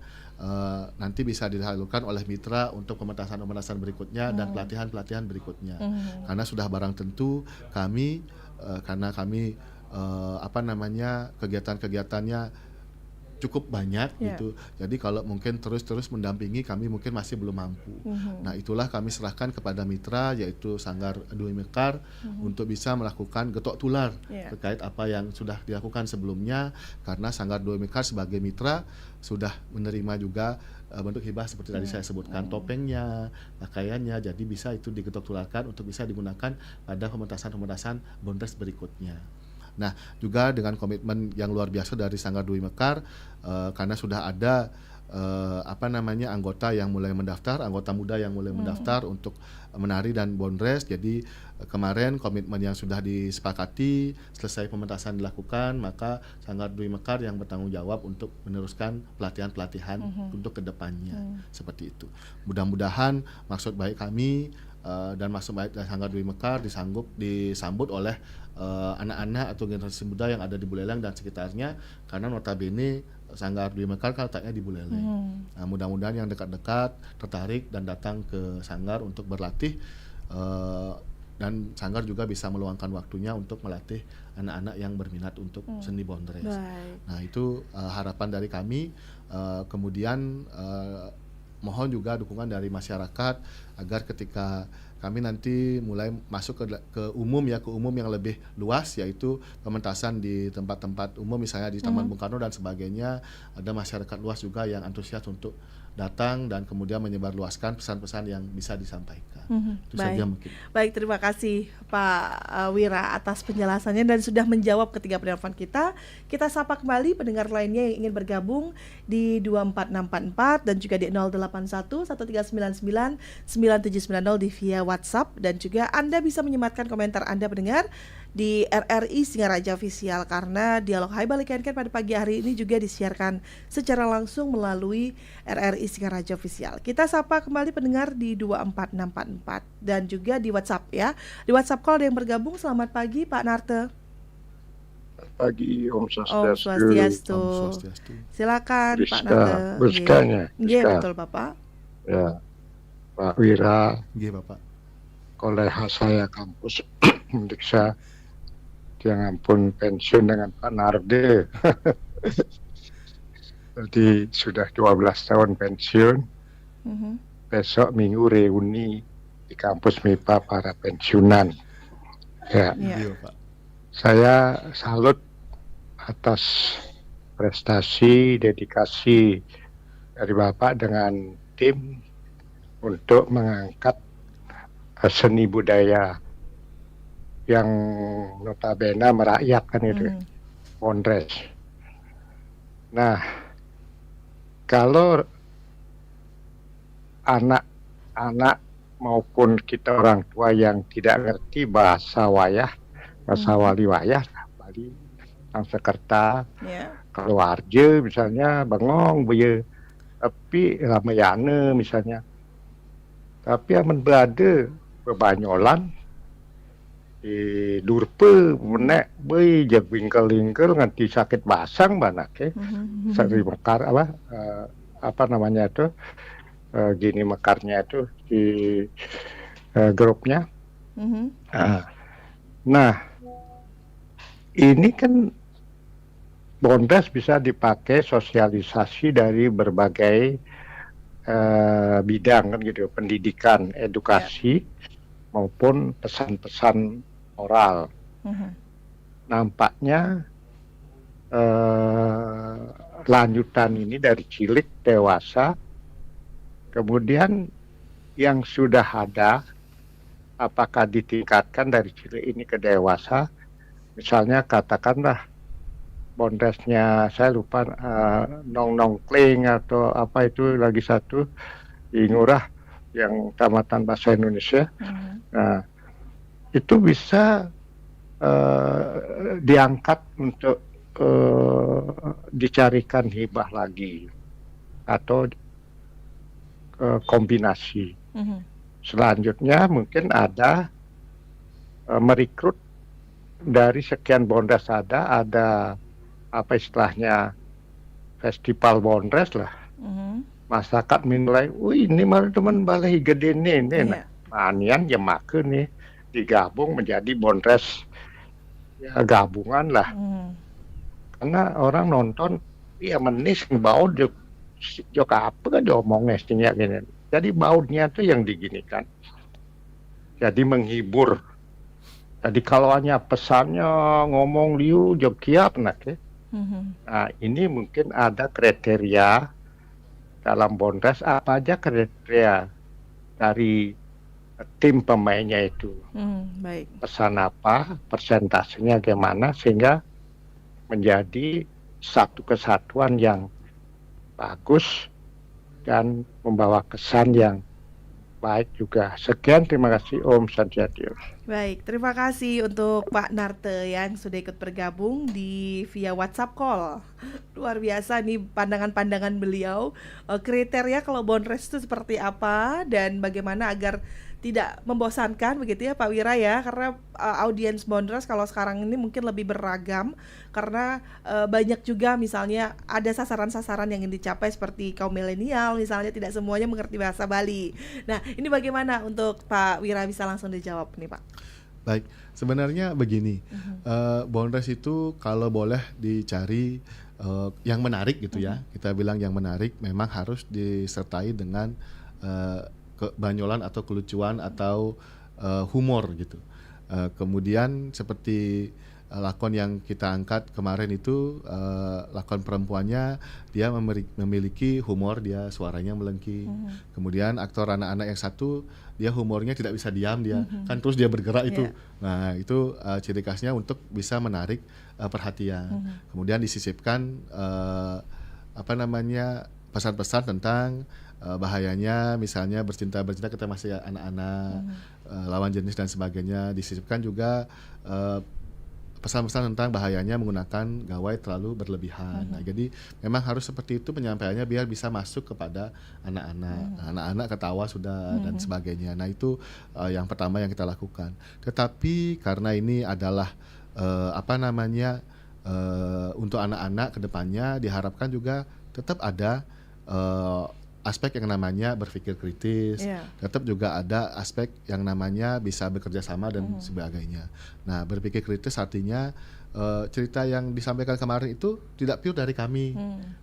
nanti bisa dilakukan oleh mitra untuk pementasan berikutnya dan pelatihan berikutnya. Karena sudah barang tentu kami, karena kami kegiatan-kegiatannya cukup banyak gitu. Jadi kalau mungkin terus mendampingi kami mungkin masih belum mampu. Nah, itulah kami serahkan kepada mitra yaitu Sanggar Dwi Mekar untuk bisa melakukan getok tular terkait apa yang sudah dilakukan sebelumnya, karena Sanggar Dwi Mekar sebagai mitra sudah menerima juga bentuk hibah seperti tadi saya sebutkan, topengnya, pakaiannya, jadi bisa itu digetok tularkan untuk bisa digunakan pada pementasan Bondres berikutnya. Nah, juga dengan komitmen yang luar biasa dari Sanggar Dwi Mekar, karena sudah ada anggota yang mulai mendaftar, anggota muda yang mulai mendaftar untuk menari dan Bondres. Jadi kemarin komitmen yang sudah disepakati, selesai pementasan dilakukan, maka Sanggar Dwi Mekar yang bertanggung jawab untuk meneruskan pelatihan untuk kedepannya, seperti itu. Mudah-mudahan maksud baik kami dan maksud baik dari Sanggar Dwi Mekar disambut oleh anak-anak atau generasi muda yang ada di Buleleng dan sekitarnya, karena notabene Sanggar Dwi Mekar kan letaknya di Buleleng. Nah, mudah-mudahan yang dekat-dekat tertarik dan datang ke Sanggar untuk berlatih, dan Sanggar juga bisa meluangkan waktunya untuk melatih anak-anak yang berminat untuk seni Bondres. Nah, itu harapan dari kami. Kemudian mohon juga dukungan dari masyarakat agar ketika kami nanti mulai masuk ke umum yang lebih luas, yaitu pementasan di tempat-tempat umum, misalnya di Taman Bung Karno dan sebagainya, ada masyarakat luas juga yang antusias untuk datang dan kemudian menyebarluaskan pesan-pesan yang bisa disampaikan. Itu saja mungkin. Baik, terima kasih Pak Wira atas penjelasannya dan sudah menjawab ketiga penelpon kita. Kita sapa kembali pendengar lainnya yang ingin bergabung di 24644 dan juga di 081 1399 9790 di via WhatsApp, dan juga Anda bisa menyematkan komentar Anda pendengar di RRI Singaraja Official, karena dialog Hai Balik Kenken pada pagi hari ini juga disiarkan secara langsung melalui RRI Singaraja Official. Kita sapa kembali pendengar di 24644 dan juga di WhatsApp ya. Di WhatsApp call ada yang bergabung. Selamat pagi Pak Narte. Pagi, Om Om Swastiastu. Silakan Pak Narte. Berskanya. Iya, betul Bapak. Ya, Pak Wira. Iya, Bapak. Kolega saya kampus meriksa dia ngampun pensiun dengan Pak Narde. Jadi sudah 12 tahun pensiun. Besok minggu reuni di kampus MIPA para pensiunan. Ya. Saya salut atas prestasi, dedikasi dari Bapak dengan tim untuk mengangkat seni budaya yang notabene merakyat kan itu, Bondres. Nah, kalau anak-anak maupun kita orang tua yang tidak ngerti bahasa wayah, bahasa wali wayah, Bali, Sangsekerta, kalau Arje misalnya, Bengong, Buye, tapi Ramayana misalnya. Tapi yang berada Bebanyolan di durpe menek beuy jeg wingkel-wingkel nganti sakit basang banak seri mekar apa namanya itu gini mekarnya itu di grupnya. Nah, ini kan Bondres bisa dipakai sosialisasi dari berbagai bidang kan gitu, pendidikan, edukasi maupun pesan-pesan moral. Nampaknya lanjutan ini dari cilik dewasa, kemudian yang sudah ada apakah ditingkatkan dari cilik ini ke dewasa, misalnya katakanlah Bondresnya saya lupa nong-nongkling atau apa itu lagi satu di Ngurah yang Tamatan Bahasa Indonesia. Nah, itu bisa diangkat untuk dicarikan hibah lagi atau kombinasi. Selanjutnya mungkin ada merekrut dari sekian Bondres ada apa istilahnya festival Bondres lah. Masyarakat menilai, wih ini malah teman balai gede nih, manian jemakeun nih digabung menjadi Bondres ya, gabungan lah. Karena orang nonton, ya menis baut jok apa kan diomongnya istinya gini. Jadi bautnya tuh yang diginikan. Jadi menghibur. Jadi kalau hanya pesannya ngomong liu jok kiap nak ya. Nah ini mungkin ada kriteria dalam Bondres, apa aja kriteria dari tim pemainnya itu. Baik. Pesan apa, persentasenya bagaimana sehingga menjadi satu kesatuan yang bagus dan membawa kesan yang baik juga. Sekian, terima kasih. Om Santiadio. Baik, terima kasih untuk Pak Narte yang sudah ikut bergabung di via WhatsApp call. Luar biasa nih pandangan-pandangan beliau. Kriteria kalau Bondres itu seperti apa dan bagaimana agar tidak membosankan begitu ya Pak Wira ya, karena audiens Bondres kalau sekarang ini mungkin lebih beragam karena banyak juga misalnya ada sasaran-sasaran yang ingin dicapai seperti kaum milenial misalnya, tidak semuanya mengerti bahasa Bali. Nah ini bagaimana untuk Pak Wira, bisa langsung dijawab nih Pak? Baik, sebenarnya begini, Bondres itu kalau boleh dicari yang menarik gitu ya, kita bilang yang menarik memang harus disertai dengan kebanyolan atau kelucuan atau humor gitu. Kemudian seperti lakon yang kita angkat kemarin itu, lakon perempuannya dia memiliki humor, dia suaranya melengking. Kemudian aktor anak-anak yang satu dia humornya tidak bisa diam, dia kan terus dia bergerak itu. Nah itu ciri khasnya untuk bisa menarik perhatian. Kemudian disisipkan pesan-pesan tentang bahayanya misalnya bercinta kita masih anak-anak, lawan jenis dan sebagainya. Disisipkan juga pesan-pesan tentang bahayanya menggunakan gawai terlalu berlebihan. Nah, jadi memang harus seperti itu penyampaiannya biar bisa masuk kepada anak-anak. Anak-anak ketawa sudah dan sebagainya. Nah, itu yang pertama yang kita lakukan. Tetapi karena ini adalah untuk anak-anak kedepannya diharapkan juga tetap ada aspek yang namanya berpikir kritis, tetap juga ada aspek yang namanya bisa bekerja sama dan sebagainya. Nah, berpikir kritis artinya cerita yang disampaikan kemarin itu tidak pure dari kami,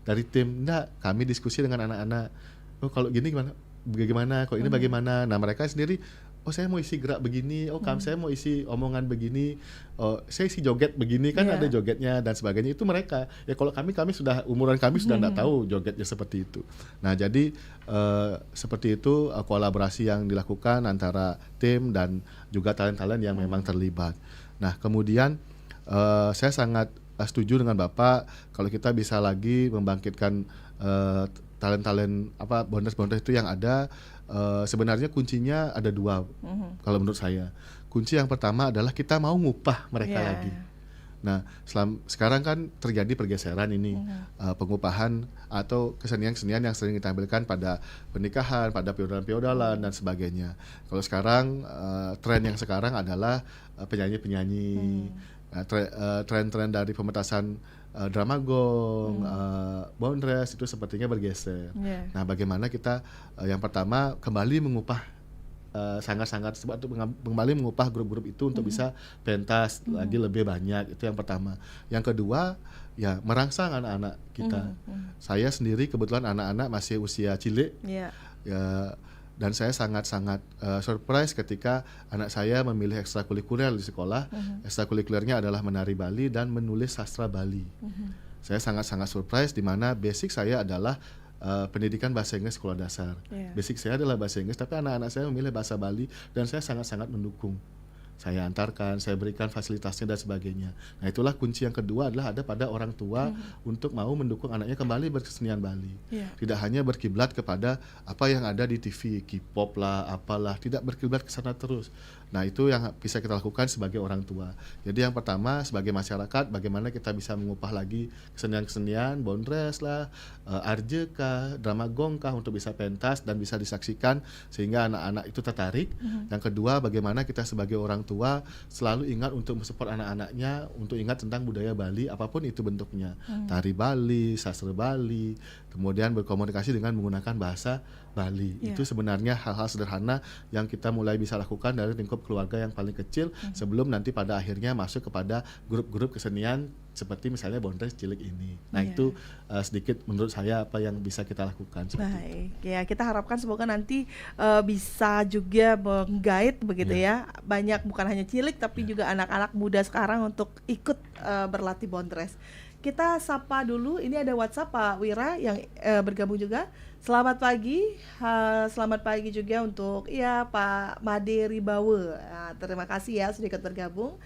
dari tim. Enggak, kami diskusi dengan anak-anak. Oh, kalau gini bagaimana? Kalau ini bagaimana? Nah, mereka sendiri, oh saya mau isi gerak begini, saya mau isi omongan begini, saya isi joget begini, kan ada jogetnya dan sebagainya. Itu mereka. Ya kalau kami sudah, umuran kami sudah tidak tahu jogetnya seperti itu. Nah jadi seperti itu kolaborasi yang dilakukan antara tim dan juga talent-talent yang memang terlibat. Nah kemudian saya sangat setuju dengan Bapak kalau kita bisa lagi membangkitkan talent-talent Bondres-Bondres itu yang ada. Sebenarnya kuncinya ada dua kalau menurut saya. Kunci yang pertama adalah kita mau ngupah mereka lagi. Nah, sekarang kan terjadi pergeseran ini, pengupahan atau kesenian-kesenian yang sering ditampilkan pada pernikahan, pada feodal-feodalan dan sebagainya. Kalau sekarang tren yang sekarang adalah penyanyi-penyanyi, tren-tren dari pementasan drama gong, bondres itu sepertinya bergeser. Nah, bagaimana kita yang pertama kembali mengupah sangat-sangat untuk kembali mengupah grup-grup itu untuk bisa pentas lagi lebih banyak, itu yang pertama. Yang kedua ya merangsang anak-anak kita. Saya sendiri kebetulan anak-anak masih usia cilik ya, dan saya sangat-sangat surprise ketika anak saya memilih ekstrakurikuler di sekolah. Ekstrakurikulernya adalah menari Bali dan menulis sastra Bali. Saya sangat-sangat surprise di mana basic saya adalah pendidikan bahasa Inggris sekolah dasar. Basic saya adalah bahasa Inggris, tapi anak-anak saya memilih bahasa Bali dan saya sangat-sangat mendukung. Saya antarkan, saya berikan fasilitasnya dan sebagainya. Nah, itulah kunci yang kedua adalah ada pada orang tua untuk mau mendukung anaknya kembali berkesenian Bali. Tidak hanya berkiblat kepada apa yang ada di TV, K-pop lah, apalah, tidak berkiblat ke sana terus. Nah, itu yang bisa kita lakukan sebagai orang tua. Jadi yang pertama sebagai masyarakat, bagaimana kita bisa mengupah lagi kesenian-kesenian, bondres lah, arje kah, drama gong kah untuk bisa pentas dan bisa disaksikan sehingga anak-anak itu tertarik. Yang kedua, bagaimana kita sebagai orang tua selalu ingat untuk mensupport anak-anaknya untuk ingat tentang budaya Bali apapun itu bentuknya. Tari Bali, sastra Bali, kemudian berkomunikasi dengan menggunakan bahasa Bali. Itu sebenarnya hal-hal sederhana yang kita mulai bisa lakukan dari lingkup keluarga yang paling kecil sebelum nanti pada akhirnya masuk kepada grup-grup kesenian seperti misalnya bondres cilik ini. Nah, itu sedikit menurut saya apa yang bisa kita lakukan. Baik, ya kita harapkan semoga nanti bisa juga menggait begitu ya. Banyak bukan hanya cilik tapi juga anak-anak muda sekarang untuk ikut berlatih bondres. Kita sapa dulu, ini ada WhatsApp Pak Wira yang bergabung juga. Selamat pagi, selamat pagi juga untuk Pak Made Ribawe. Terima kasih ya sudah ikut bergabung.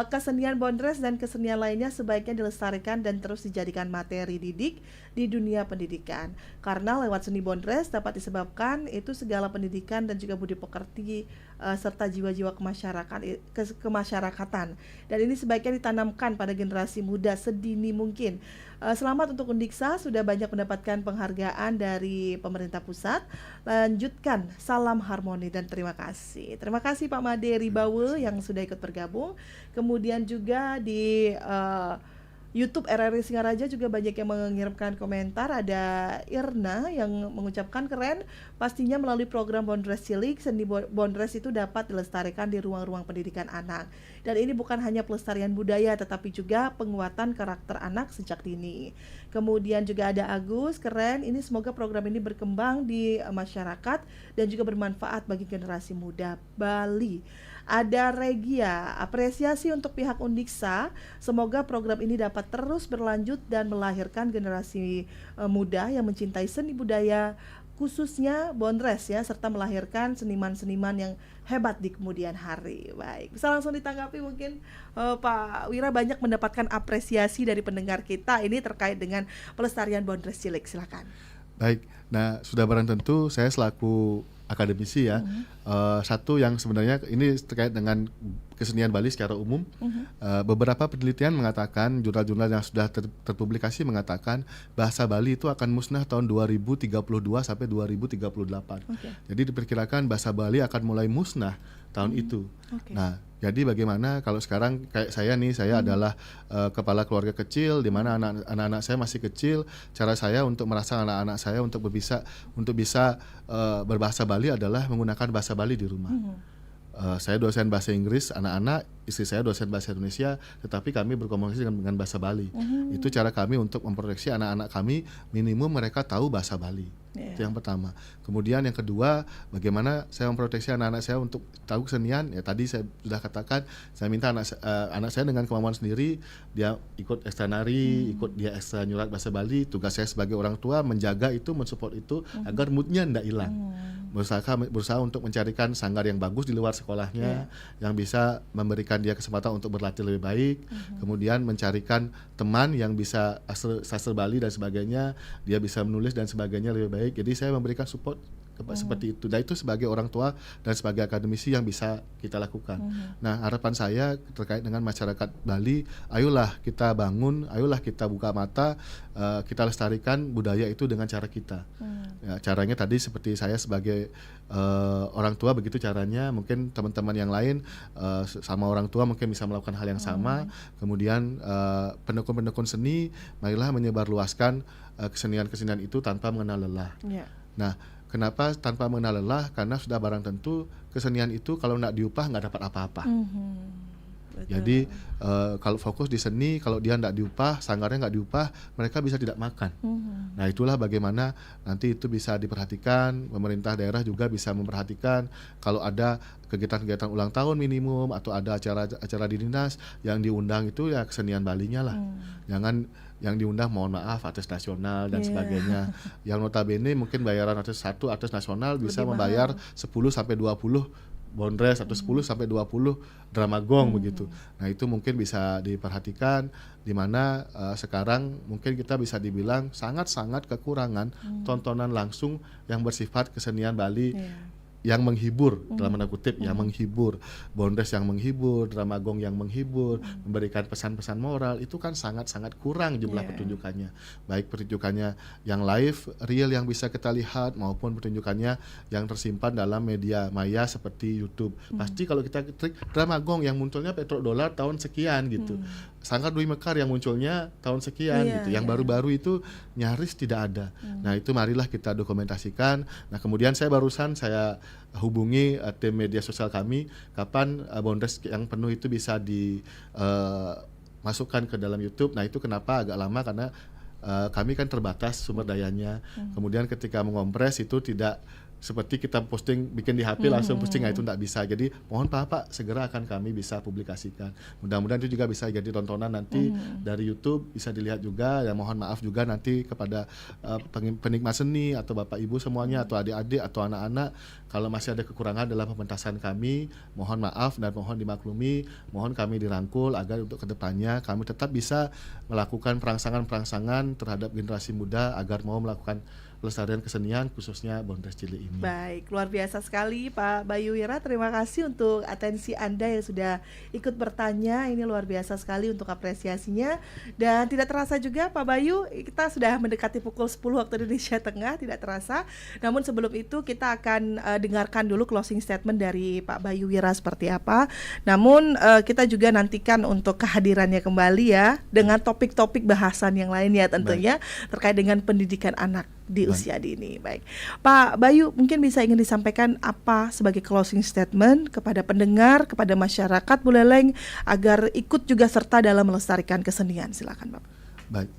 Kesenian bondres dan kesenian lainnya sebaiknya dilestarikan dan terus dijadikan materi didik di dunia pendidikan. Karena lewat seni bondres dapat disebabkan itu segala pendidikan dan juga budi pekerti serta jiwa-jiwa kemasyarakatan. Dan ini sebaiknya ditanamkan pada generasi muda sedini mungkin. Selamat untuk Undiksa, sudah banyak mendapatkan penghargaan dari pemerintah pusat. Lanjutkan, salam harmoni dan terima kasih. Terima kasih Pak Made Ribawe yang sudah ikut bergabung. Kemudian juga di YouTube RRI Singaraja juga banyak yang mengirimkan komentar. Ada Irna yang mengucapkan keren, pastinya melalui program Bondres Cilik, seni bondres itu dapat dilestarikan di ruang-ruang pendidikan anak. Dan ini bukan hanya pelestarian budaya, tetapi juga penguatan karakter anak sejak dini. Kemudian juga ada Agus, keren, ini semoga program ini berkembang di masyarakat dan juga bermanfaat bagi generasi muda Bali. Ada Regia, apresiasi untuk pihak Undiksa, semoga program ini dapat terus berlanjut dan melahirkan generasi muda yang mencintai seni budaya khususnya bondres ya, serta melahirkan seniman-seniman yang hebat di kemudian hari. Baik, bisa langsung ditanggapi mungkin Pak Wira, banyak mendapatkan apresiasi dari pendengar kita ini terkait dengan pelestarian bondres cilik, silakan. Baik, nah sudah barang tentu saya selaku akademisi ya, satu yang sebenarnya ini terkait dengan kesenian Bali secara umum. Beberapa penelitian mengatakan, jurnal-jurnal yang sudah terpublikasi mengatakan bahasa Bali itu akan musnah tahun 2032 sampai 2038. Jadi diperkirakan bahasa Bali akan mulai musnah tahun itu. Nah, jadi bagaimana kalau sekarang kayak saya nih, saya adalah kepala keluarga kecil di mana anak-anak saya masih kecil. Cara saya untuk merangsang anak-anak saya untuk bisa berbahasa Bali adalah menggunakan bahasa Bali di rumah. Saya dosen bahasa Inggris anak-anak, istri saya dosen bahasa Indonesia, tetapi kami berkomunikasi dengan bahasa Bali. Itu cara kami untuk memproteksi anak-anak kami, minimum mereka tahu bahasa Bali. Itu yang pertama. Kemudian yang kedua, bagaimana saya memproteksi anak-anak saya untuk tahu kesenian. Ya tadi saya sudah katakan, saya minta anak saya dengan kemampuan sendiri, dia ikut ekstra nari, ikut dia ekstra nyurat bahasa Bali. Tugas saya sebagai orang tua menjaga itu, mensupport itu agar moodnya tidak hilang. Berusaha untuk mencarikan sanggar yang bagus di luar sekolahnya, yang bisa memberikan dia kesempatan untuk berlatih lebih baik. Kemudian mencarikan teman yang bisa sastra Bali dan sebagainya, dia bisa menulis dan sebagainya lebih baik. Jadi saya memberikan support seperti itu. Dan itu sebagai orang tua dan sebagai akademisi yang bisa kita lakukan. Nah, harapan saya terkait dengan masyarakat Bali, ayolah kita bangun, ayolah kita buka mata, kita lestarikan budaya itu dengan cara kita. Ya, caranya tadi seperti saya sebagai orang tua begitu caranya, mungkin teman-teman yang lain sama orang tua mungkin bisa melakukan hal yang sama. Kemudian pendekun-pendekun seni, marilah menyebarluaskan kesenian-kesenian itu tanpa mengenal lelah. Nah, kenapa tanpa mengenal lelah? Karena sudah barang tentu kesenian itu kalau nggak diupah nggak dapat apa-apa. Jadi kalau fokus di seni, kalau dia nggak diupah, sanggarnya nggak diupah, mereka bisa tidak makan. Nah, itulah bagaimana nanti itu bisa diperhatikan. Pemerintah daerah juga bisa memperhatikan kalau ada kegiatan-kegiatan ulang tahun minimum atau ada acara di dinas yang diundang itu ya kesenian Balinya lah. Jangan yang diundang mohon maaf artis nasional dan sebagainya. Yang notabene mungkin bayaran artis nasional bisa membayar 10 sampai 20 bondres atau 10 sampai 20 drama gong begitu. Nah, itu mungkin bisa diperhatikan di mana sekarang mungkin kita bisa dibilang sangat-sangat kekurangan tontonan langsung yang bersifat kesenian Bali yang menghibur, dalam tanda kutip yang menghibur, bondres yang menghibur, drama gong yang menghibur, memberikan pesan-pesan moral, itu kan sangat-sangat kurang jumlah pertunjukannya. Baik pertunjukannya yang live, real yang bisa kita lihat, maupun pertunjukannya yang tersimpan dalam media maya seperti YouTube. Pasti kalau kita klik drama gong yang munculnya petrodolar tahun sekian gitu, Sanggar Dwi Mekar yang munculnya tahun sekian gitu, yang baru-baru itu nyaris tidak ada. Nah, itu marilah kita dokumentasikan. Nah, kemudian saya hubungi tim media sosial kami kapan bondres yang penuh itu bisa dimasukkan ke dalam YouTube. Nah, itu kenapa agak lama karena kami kan terbatas sumber dayanya. Kemudian ketika mengompres itu tidak seperti kita posting bikin di HP langsung posting, itu tidak bisa. Jadi mohon Pak segera akan kami bisa publikasikan. Mudah-mudahan itu juga bisa jadi tontonan nanti dari YouTube, bisa dilihat juga. Dan mohon maaf juga nanti kepada penikmat seni atau Bapak Ibu semuanya atau adik-adik atau anak-anak kalau masih ada kekurangan dalam pementasan kami, mohon maaf dan mohon dimaklumi, mohon kami dirangkul agar untuk kedepannya kami tetap bisa melakukan perangsangan-perangsangan terhadap generasi muda agar mau melakukan pelestarian kesenian khususnya Bondres Cilik ini. Baik, luar biasa sekali Pak Bayu Wira. Terima kasih untuk atensi Anda yang sudah ikut bertanya. Ini luar biasa sekali untuk apresiasinya. Dan tidak terasa juga Pak Bayu, kita sudah mendekati pukul 10 waktu Indonesia Tengah, tidak terasa. Namun sebelum itu kita akan dengarkan dulu closing statement dari Pak Bayu Wira seperti apa. Namun kita juga nantikan untuk kehadirannya kembali ya dengan topik-topik bahasan yang lainnya tentunya terkait dengan pendidikan anak di usia dini. Baik, Pak Bayu, mungkin bisa ingin disampaikan apa sebagai closing statement kepada pendengar, kepada masyarakat Buleleng agar ikut juga serta dalam melestarikan kesenian. Silakan, Pak. Baik,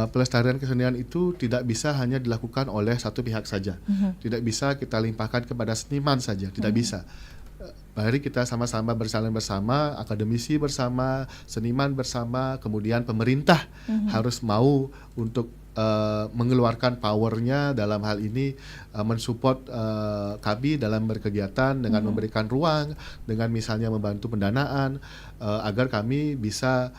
pelestarian kesenian itu tidak bisa hanya dilakukan oleh satu pihak saja. Tidak bisa kita limpahkan kepada seniman saja, tidak bisa. Mari kita sama-sama berjalan bersama, akademisi bersama, seniman bersama, kemudian pemerintah harus mau untuk mengeluarkan powernya dalam hal ini, mensupport kami dalam berkegiatan dengan memberikan ruang, dengan misalnya membantu pendanaan agar kami bisa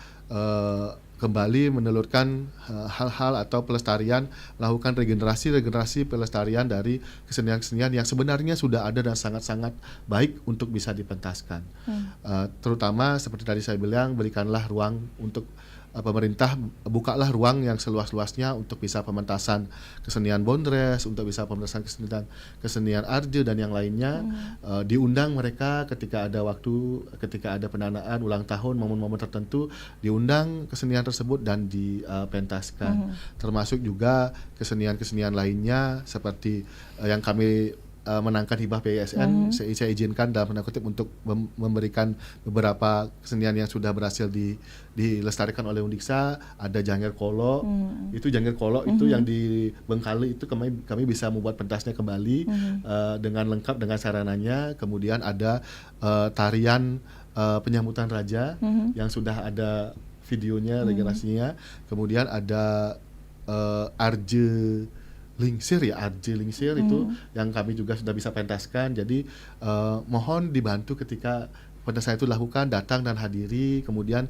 kembali menelurkan hal-hal atau pelestarian, melakukan regenerasi pelestarian dari kesenian-kesenian yang sebenarnya sudah ada dan sangat-sangat baik untuk bisa dipentaskan. Terutama seperti tadi saya bilang, berikanlah ruang untuk pemerintah, bukalah ruang yang seluas-luasnya untuk bisa pementasan kesenian Bondres, untuk bisa pementasan kesenian Arje dan yang lainnya. Diundang mereka ketika ada waktu, ketika ada pendanaan ulang tahun, momen-momen tertentu, diundang kesenian tersebut dan dipentaskan. Termasuk juga kesenian-kesenian lainnya seperti yang kami menangkan hibah PISN, saya izinkan dalam tanda kutip untuk memberikan beberapa kesenian yang sudah berhasil dilestarikan oleh Undiksa. Ada Jangir Kolo, itu Jangir Kolo itu yang di Bengkali itu kami bisa membuat pentasnya kembali dengan lengkap dengan sarananya. Kemudian ada tarian penyambutan raja yang sudah ada videonya, regenerasinya. Kemudian ada Arje Lingsir itu yang kami juga sudah bisa pentaskan. Jadi mohon dibantu ketika pada saat itu lakukan, datang dan hadiri, kemudian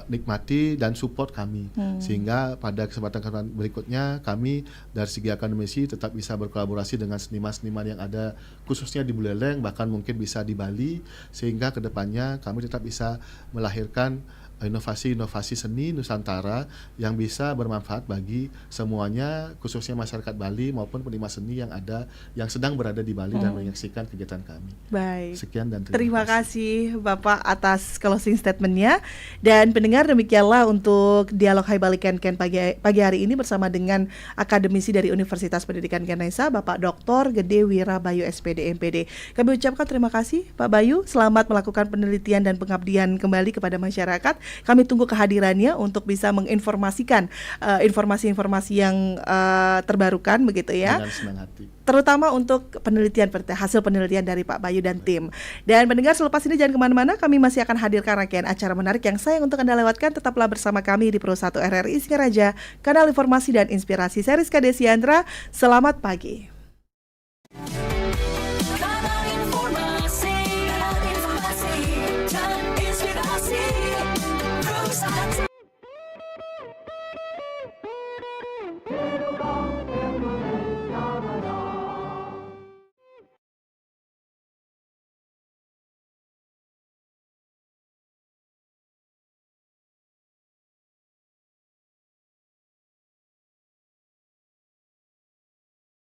nikmati dan support kami, sehingga pada kesempatan berikutnya kami dari segi akademisi tetap bisa berkolaborasi dengan seniman-seniman yang ada khususnya di Buleleng, bahkan mungkin bisa di Bali, sehingga kedepannya kami tetap bisa melahirkan inovasi-inovasi seni Nusantara yang bisa bermanfaat bagi semuanya, khususnya masyarakat Bali maupun penikmat seni yang sedang berada di Bali dan menyaksikan kegiatan kami. Baik. Sekian dan terima kasih Bapak atas closing statement-nya. Dan pendengar, demikianlah untuk dialog Hai Bali Ken pagi hari ini bersama dengan akademisi dari Universitas Pendidikan Ganesha, Bapak Dr. Gede Wira Bayu SPD MPD. Kami ucapkan terima kasih Pak Bayu, selamat melakukan penelitian dan pengabdian kembali kepada masyarakat. Kami tunggu kehadirannya untuk bisa menginformasikan informasi-informasi yang terbarukan begitu ya. Dengan senang hati. Terutama untuk hasil penelitian dari Pak Bayu dan tim. Dan pendengar, selepas ini jangan kemana-mana, kami masih akan hadirkan rangkaian acara menarik yang sayang untuk Anda lewatkan. Tetaplah bersama kami di Pro 1 RRI Singaraja, kanal informasi dan inspirasi. Saya Rizka Desiandra, selamat pagi.